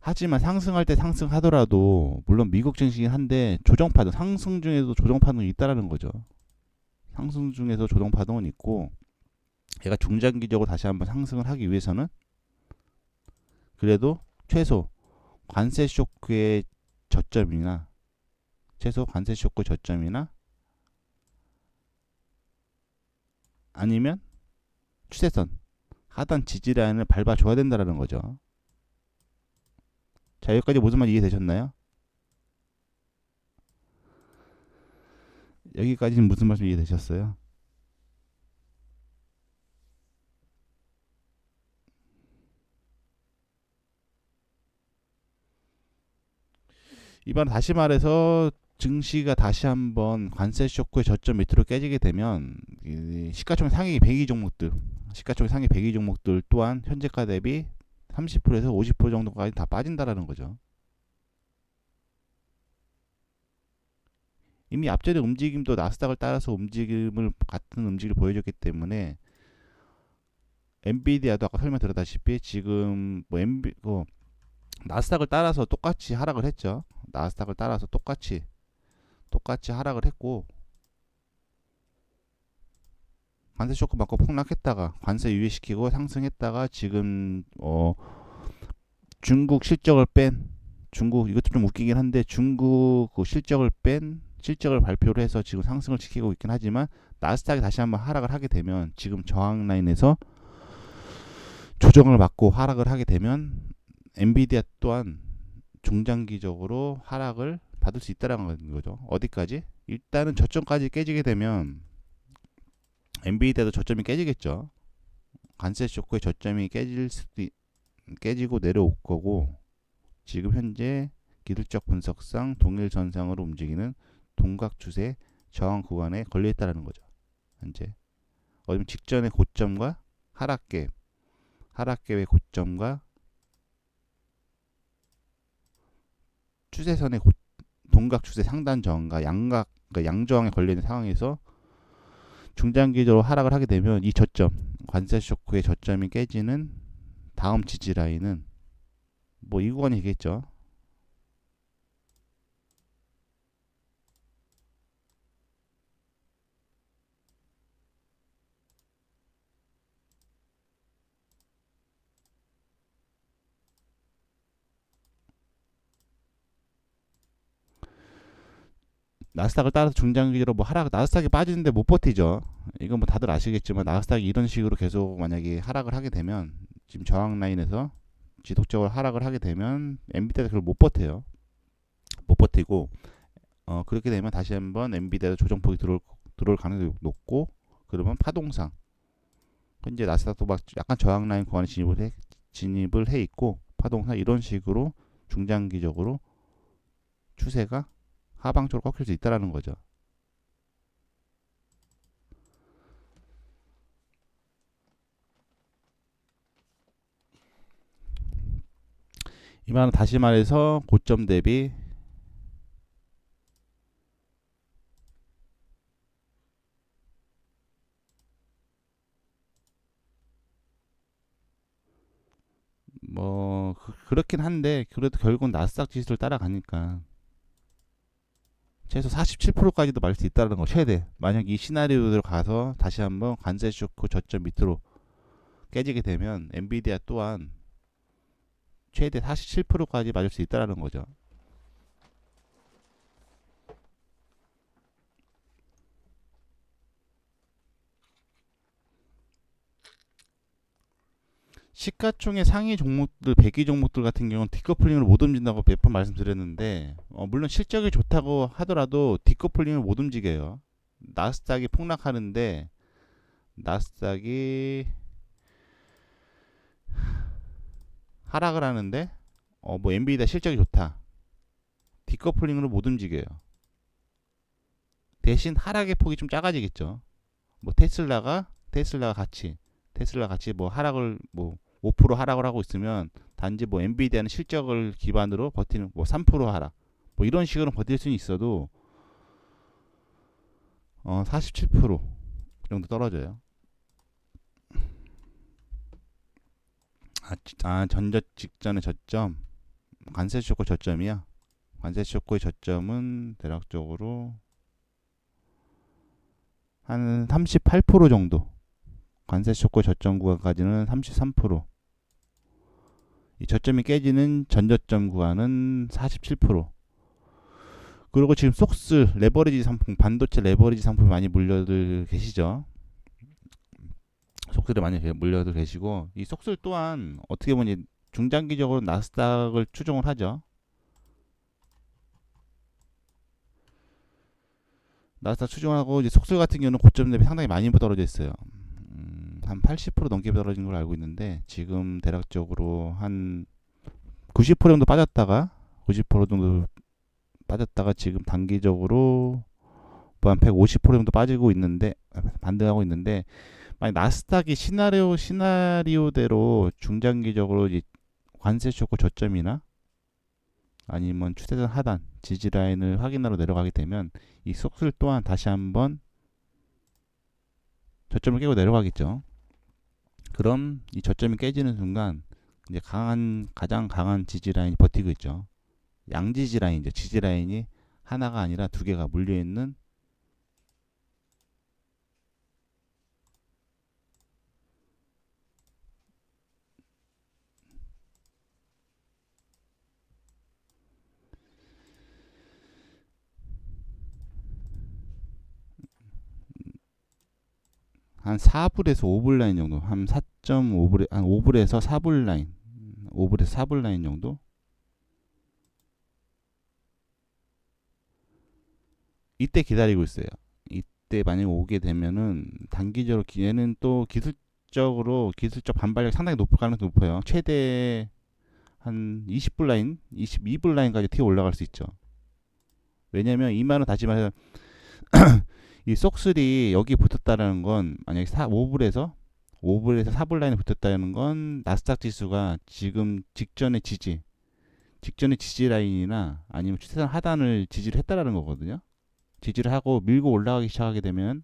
하지만 상승할 때 상승하더라도 물론 미국 증시긴 한데 조정파동 상승 중에도 조정파동이 있다라는 거죠. 상승 중에서 조정파동은 있고 얘가 중장기적으로 다시 한번 상승을 하기 위해서는 그래도 최소 관세 쇼크의 저점이나 아니면 추세선 하단 지지라인을 밟아줘야 된다는 거죠. 자, 여기까지 무슨 말 이해되셨나요? 여기까지는 무슨 말씀 이해되셨어요? 이번 다시 말해서 증시가 다시 한번 관세 쇼크의 저점 밑으로 깨지게 되면 시가총액 상위 100위 종목들 또한 현재가 대비 30%에서 50% 정도까지 다 빠진다라는 거죠. 이미 앞전의 움직임도 나스닥을 따라서 같은 움직임을 보여줬기 때문에 엔비디아도 아까 설명드렸다시피 지금 뭐 나스닥을 따라서 똑같이 하락을 했죠. 나스닥을 따라서 똑같이 하락을 했고, 관세 쇼크 맞고 폭락했다가 관세 유예시키고 상승했다가 지금 중국 실적을 뺀, 중국 이것도 좀 웃기긴 한데 중국 그 실적을 발표를 해서 지금 상승을 지키고 있긴 하지만 나스닥이 다시 한번 하락을 하게 되면 지금 저항 라인에서 조정을 받고 하락을 하게 되면 엔비디아 또한 중장기적으로 하락을 받을 수 있다는 거죠. 어디까지? 일단은 저점까지 깨지게 되면 엔비디아도 저점이 깨지겠죠. 관세 쇼크의 저점이 깨지고 내려올 거고, 지금 현재 기술적 분석상 동일선상으로 움직이는 동각 추세 저항 구간에 걸려 있다는 거죠. 현재 어쩌면 직전의 고점과 하락갭의 고점과 추세선의 동각 추세 상단 저항과 그러니까 양저항에 걸려 있는 상황에서 중장기적으로 하락을 하게 되면 이 저점, 관세 쇼크의 저점이 깨지는 다음 지지 라인은 뭐 이 구간이겠죠. 나스닥을 따라서 중장기적으로 뭐 하락, 나스닥이 빠지는데 못 버티죠. 이건 뭐 다들 아시겠지만 나스닥이 이런 식으로 계속 만약에 하락을 하게 되면 지금 저항 라인에서 지속적으로 하락을 하게 되면 엔비디아가 그걸 못 버텨요. 못 버티고 그렇게 되면 다시 한번 엔비디아도 조정폭이 들어올 가능성이 높고, 그러면 파동상 현재 나스닥도 막 약간 저항 라인 구간에 진입을 해 있고, 파동상 이런 식으로 중장기적으로 추세가 하방쪽으로 꺾일 수 있다라는 거죠. 이 말은 다시 말해서 고점 대비 뭐 그렇긴 한데 그래도 결국은 나스닥 지수를 따라가니까 최소 47%까지도 말 수 있다는 거. 최대 만약 이 시나리오대로 가서 다시 한번 관세 쇼크 저점 밑으로 깨지게 되면 엔비디아 또한 최대 47%까지 맞을 수 있다는 거죠. 시가총액 상위 종목들, 배기 종목들 같은 경우는 디커플링으로 못 움직인다고 몇 번 말씀드렸는데, 물론 실적이 좋다고 하더라도 디커플링을 못 움직여요. 나스닥이 폭락하는데, 나스닥이 하락을 하는데, 뭐 엔비디아 실적이 좋다. 디커플링으로 못 움직여요. 대신 하락의 폭이 좀 작아지겠죠. 뭐 테슬라 같이 뭐 하락을 뭐 5% 하락을 하고 있으면 단지 뭐 엔비디아는 실적을 기반으로 버티는 뭐 3% 하락 뭐 이런 식으로 버틸 수는 있어도 47% 정도 떨어져요. 전적 직전의 저점, 관세 쇼크 저점이야. 관세 쇼크의 저점은 대략적으로 한 38% 정도. 관세 쇼크 저점 구간까지는 33%. 이 저점이 깨지는 전저점 구간은 47%. 그리고 지금 속슬 레버리지 상품, 반도체 레버리지 상품이 많이 물려들 계시죠. 속슬이 많이 물려들 계시고, 이 속슬 또한 어떻게 보니 중장기적으로 나스닥을 추종을 하죠. 나스닥 추종하고 이제 속슬 같은 경우는 고점 대비 상당히 많이 떨어져 있어요. 한 80% 넘게 떨어진 걸로 알고 있는데 지금 대략적으로 한 90% 정도 빠졌다가 90% 정도 빠졌다가 지금 단기적으로 뭐 한 150% 정도 빠지고 있는데 반등하고 있는데, 만약 나스닥이 시나리오대로 중장기적으로 이제 관세 쇼크 저점이나 아니면 추세선 하단 지지 라인을 확인하러 내려가게 되면 이 속슬 또한 다시 한번 저점을 깨고 내려가겠죠. 그럼 이 저점이 깨지는 순간 이제 가장 강한 지지 라인이 버티고 있죠. 양지지 라인이죠. 지지 라인이 하나가 아니라 두 개가 물려 있는 한 4불에서 5불 라인 정도, 한 4.5불에 한 5불에서 4불 라인, 5불에서 4불 라인 정도. 이때 기다리고 있어요. 이때 만약에 오게 되면은 단기적으로 얘는 또 기술적 반발력 상당히 높을 가능성이 높아요. 최대 한 20불 라인, 22불 라인까지 튀어 올라갈 수 있죠. 왜냐면 이 말은 다시 말해서 이 속슬이 여기 붙었다라는 건 만약에 5불에서 4불 라인에 붙었다는 건 나스닥 지수가 지금 직전의 지지 라인이나 아니면 추세선 하단을 지지를 했다라는 거거든요. 지지를 하고 밀고 올라가기 시작하게 되면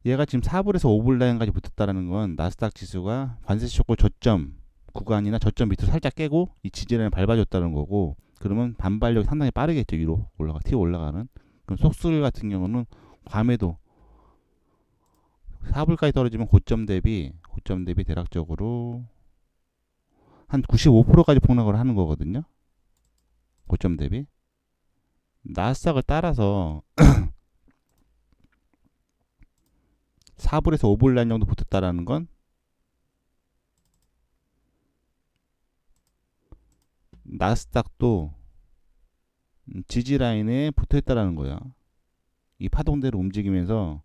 얘가 지금 4불에서 5불 라인까지 붙었다라는 건 나스닥 지수가 관세 쇼크 저점 구간이나 저점 밑으로 살짝 깨고 이 지지 라인을 밟아줬다는 거고, 그러면 반발력이 상당히 빠르겠죠. 위로 튀어 올라가는. 그럼 속술 같은 경우는 괌에도 4불까지 떨어지면 고점 대비 대략적으로 한 95%까지 폭락을 하는 거거든요. 고점 대비. 나스닥을 따라서 4불에서 5불 라인 정도 붙었다라는 건 나스닥도 지지 라인에 붙어 있다라는 거야. 이 파동대로 움직이면서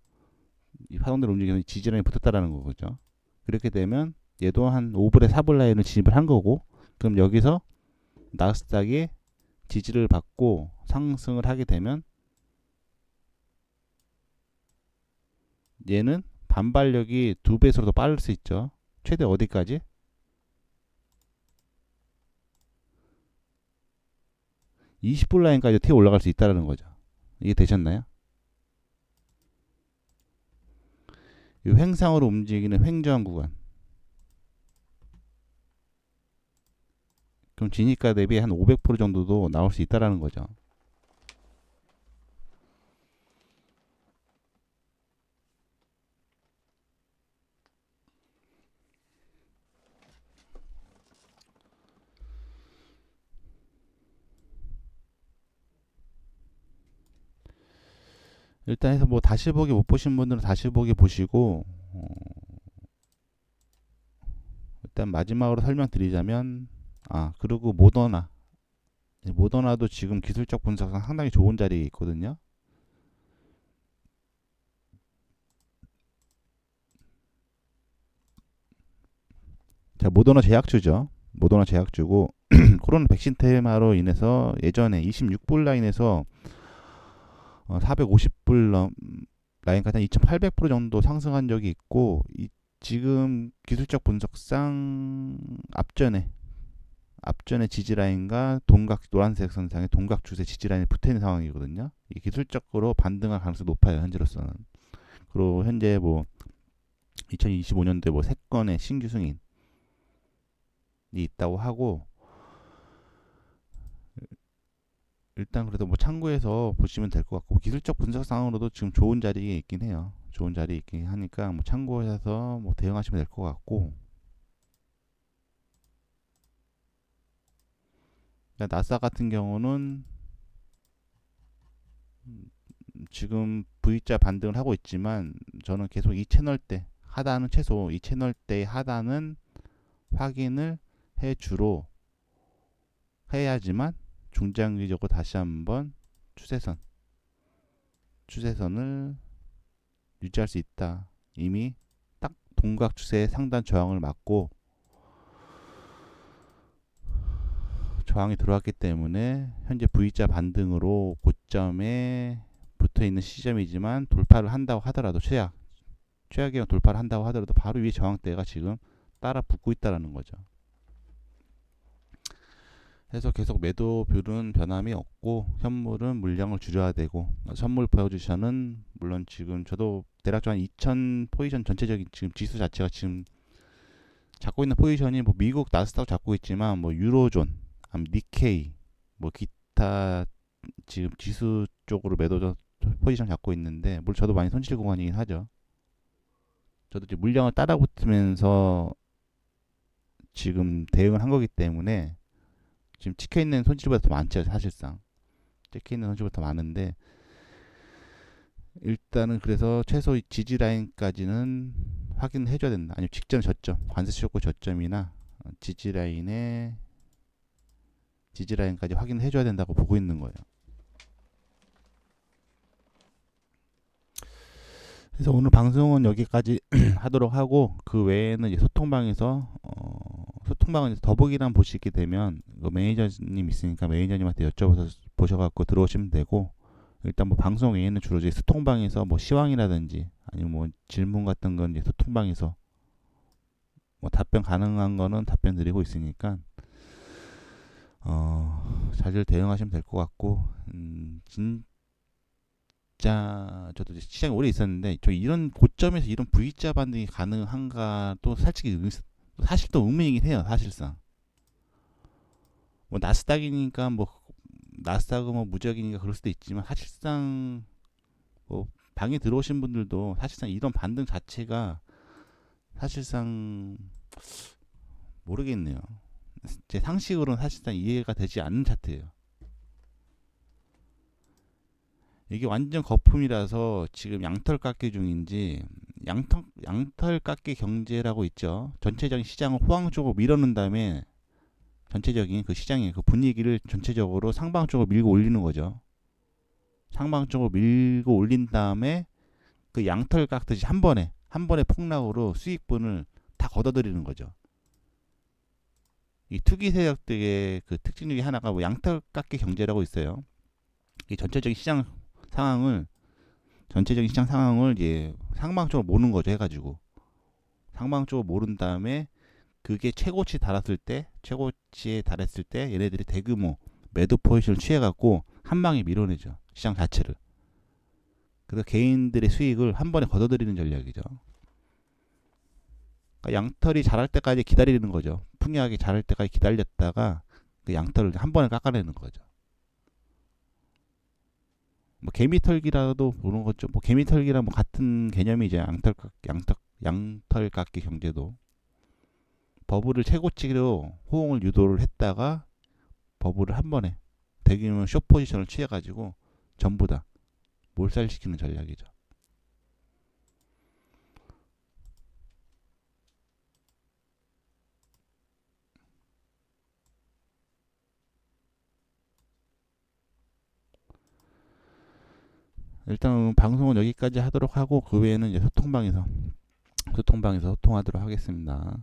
지지 라인에 붙었다라는 거죠. 그렇게 되면 얘도 한 5불에 4불 라인을 진입을 한 거고, 그럼 여기서 나스닥이 지지를 받고 상승을 하게 되면 얘는 반발력이 2배수로 더 빠를 수 있죠. 최대 어디까지? 20불 라인까지 튀어 올라갈 수 있다는 거죠. 이게 되셨나요? 이 횡상으로 움직이는 횡저항 구간. 그럼 진입가 대비 한 500% 정도도 나올 수 있다라는 거죠. 일단 해서 뭐 다시 보기 못 보신 분들은 다시 보기 보시고, 일단 마지막으로 설명드리자면, 그리고 모더나도 지금 기술적 분석상 상당히 좋은 자리에 있거든요. 자, 모더나 제약주고 코로나 백신 테마로 인해서 예전에 26불 라인에서 450불 라인까지 한 2,800% 정도 상승한 적이 있고, 지금 기술적 분석상 앞전에 지지 라인과 노란색 선상의 동각 추세 지지 라인이 붙어 있는 상황이거든요. 이 기술적으로 반등할 가능성이 높아요, 현재로서는. 그리고 현재 뭐 2025년도에 뭐 3건의 신규 승인이 있다고 하고, 일단 그래도 뭐 참고해서 보시면 될 것 같고, 기술적 분석상으로도 지금 좋은 자리에 있긴 해요. 좋은 자리에 있긴 하니까 뭐 참고해서 뭐 대응하시면 될 것 같고, 나스닥 같은 경우는 지금 V자 반등을 하고 있지만, 저는 계속 이 채널대 하단은 최소 이 채널대의 하단은 확인을 해야지만 중장기적으로 다시 한번 추세선을 유지할 수 있다. 이미 딱 동각 추세의 상단 저항을 맞고 저항이 들어왔기 때문에 현재 V자 반등으로 고점에 붙어 있는 시점이지만, 돌파를 한다고 하더라도 최악의 돌파를 한다고 하더라도 바로 위에 저항대가 지금 따라 붙고 있다라는 거죠. 해서 계속 매도뷰는 변함이 없고 현물은 물량을 줄여야 되고, 선물 포지션은 물론 지금 저도 대략 한 2000 포지션 전체적인 지금 지수 자체가 지금 잡고 있는 포지션이 뭐 미국 나스닥 잡고 있지만 뭐 유로존, 니케이, 뭐 기타 지금 지수 쪽으로 매도 포지션 잡고 있는데, 물론 저도 많이 손실 구간이긴 하죠. 저도 이제 물량을 따라 붙으면서 지금 대응을 한 거기 때문에 지금 찍혀 있는 손실보다 더 많죠, 사실상. 찍혀 있는 손실보다 더 많은데, 일단은 그래서 최소 지지 라인까지는 확인해 줘야 된다. 아니면 직전 저점, 관세 쇼크 저점이나 지지 라인까지 확인해 줘야 된다고 보고 있는 거예요. 그래서 오늘 방송은 여기까지 하도록 하고, 그 외에는 이제 소통방은 이제 더보기란 보시게 되면 그 매니저님 있으니까 매니저님한테 여쭤봐서 보셔갖고 들어오시면 되고, 일단 뭐 방송 외에는 주로 이제 소통방에서 뭐 시황이라든지 아니면 뭐 질문 같은 건 이제 소통방에서 뭐 답변 가능한 거는 답변 드리고 있으니까 잘 대응하시면 될 것 같고, 진짜 저도 이제 시장에 오래 있었는데 저 이런 고점에서 이런 V자 반등이 가능한가 또 솔직히 사실 또 의문이긴 해요. 사실상 뭐 나스닥이니까 뭐 나스닥은 뭐 무적이니까 그럴 수도 있지만, 사실상 뭐 방에 들어오신 분들도 사실상 이런 반등 자체가 사실상 모르겠네요. 제 상식으로는 사실상 이해가 되지 않는 차트예요. 이게 완전 거품이라서 지금 양털 깎기 중인지, 양털 깎기 경제라고 있죠. 전체적인 시장을 호황 쪽으로 밀어넣은 다음에 전체적인 그 시장의 그 분위기를 전체적으로 상방 쪽으로 밀고 올리는 거죠. 상방 쪽으로 밀고 올린 다음에 그 양털 깎듯이 한 번에 폭락으로 수익분을 다 걷어들이는 거죠. 이 투기 세력들의 그 특징 중에 하나가 뭐 양털 깎기 경제라고 있어요. 이 전체적인 시장 상황을 이제 상방 쪽으로 모는 거죠. 해가지고 상방 쪽으로 모른 다음에 그게 최고치에 달했을 때 얘네들이 대규모 매도 포지션을 취해갖고 한 방에 밀어내죠, 시장 자체를. 그래서 개인들의 수익을 한 번에 걷어들이는 전략이죠. 그러니까 양털이 자랄 때까지 기다리는 거죠. 풍요하게 자랄 때까지 기다렸다가 그 양털을 한 번에 깎아내는 거죠. 뭐 개미털기라도 보는 거죠. 뭐 개미털기랑 뭐 같은 개념이죠. 양털 깎기 경제도 버블을 최고치로 호응을 유도를 했다가 버블을 한 번에 대규모 숏 포지션을 취해가지고 전부 다 몰살시키는 전략이죠. 일단 방송은 여기까지 하도록 하고, 그 외에는 이제 소통방에서 소통하도록 하겠습니다.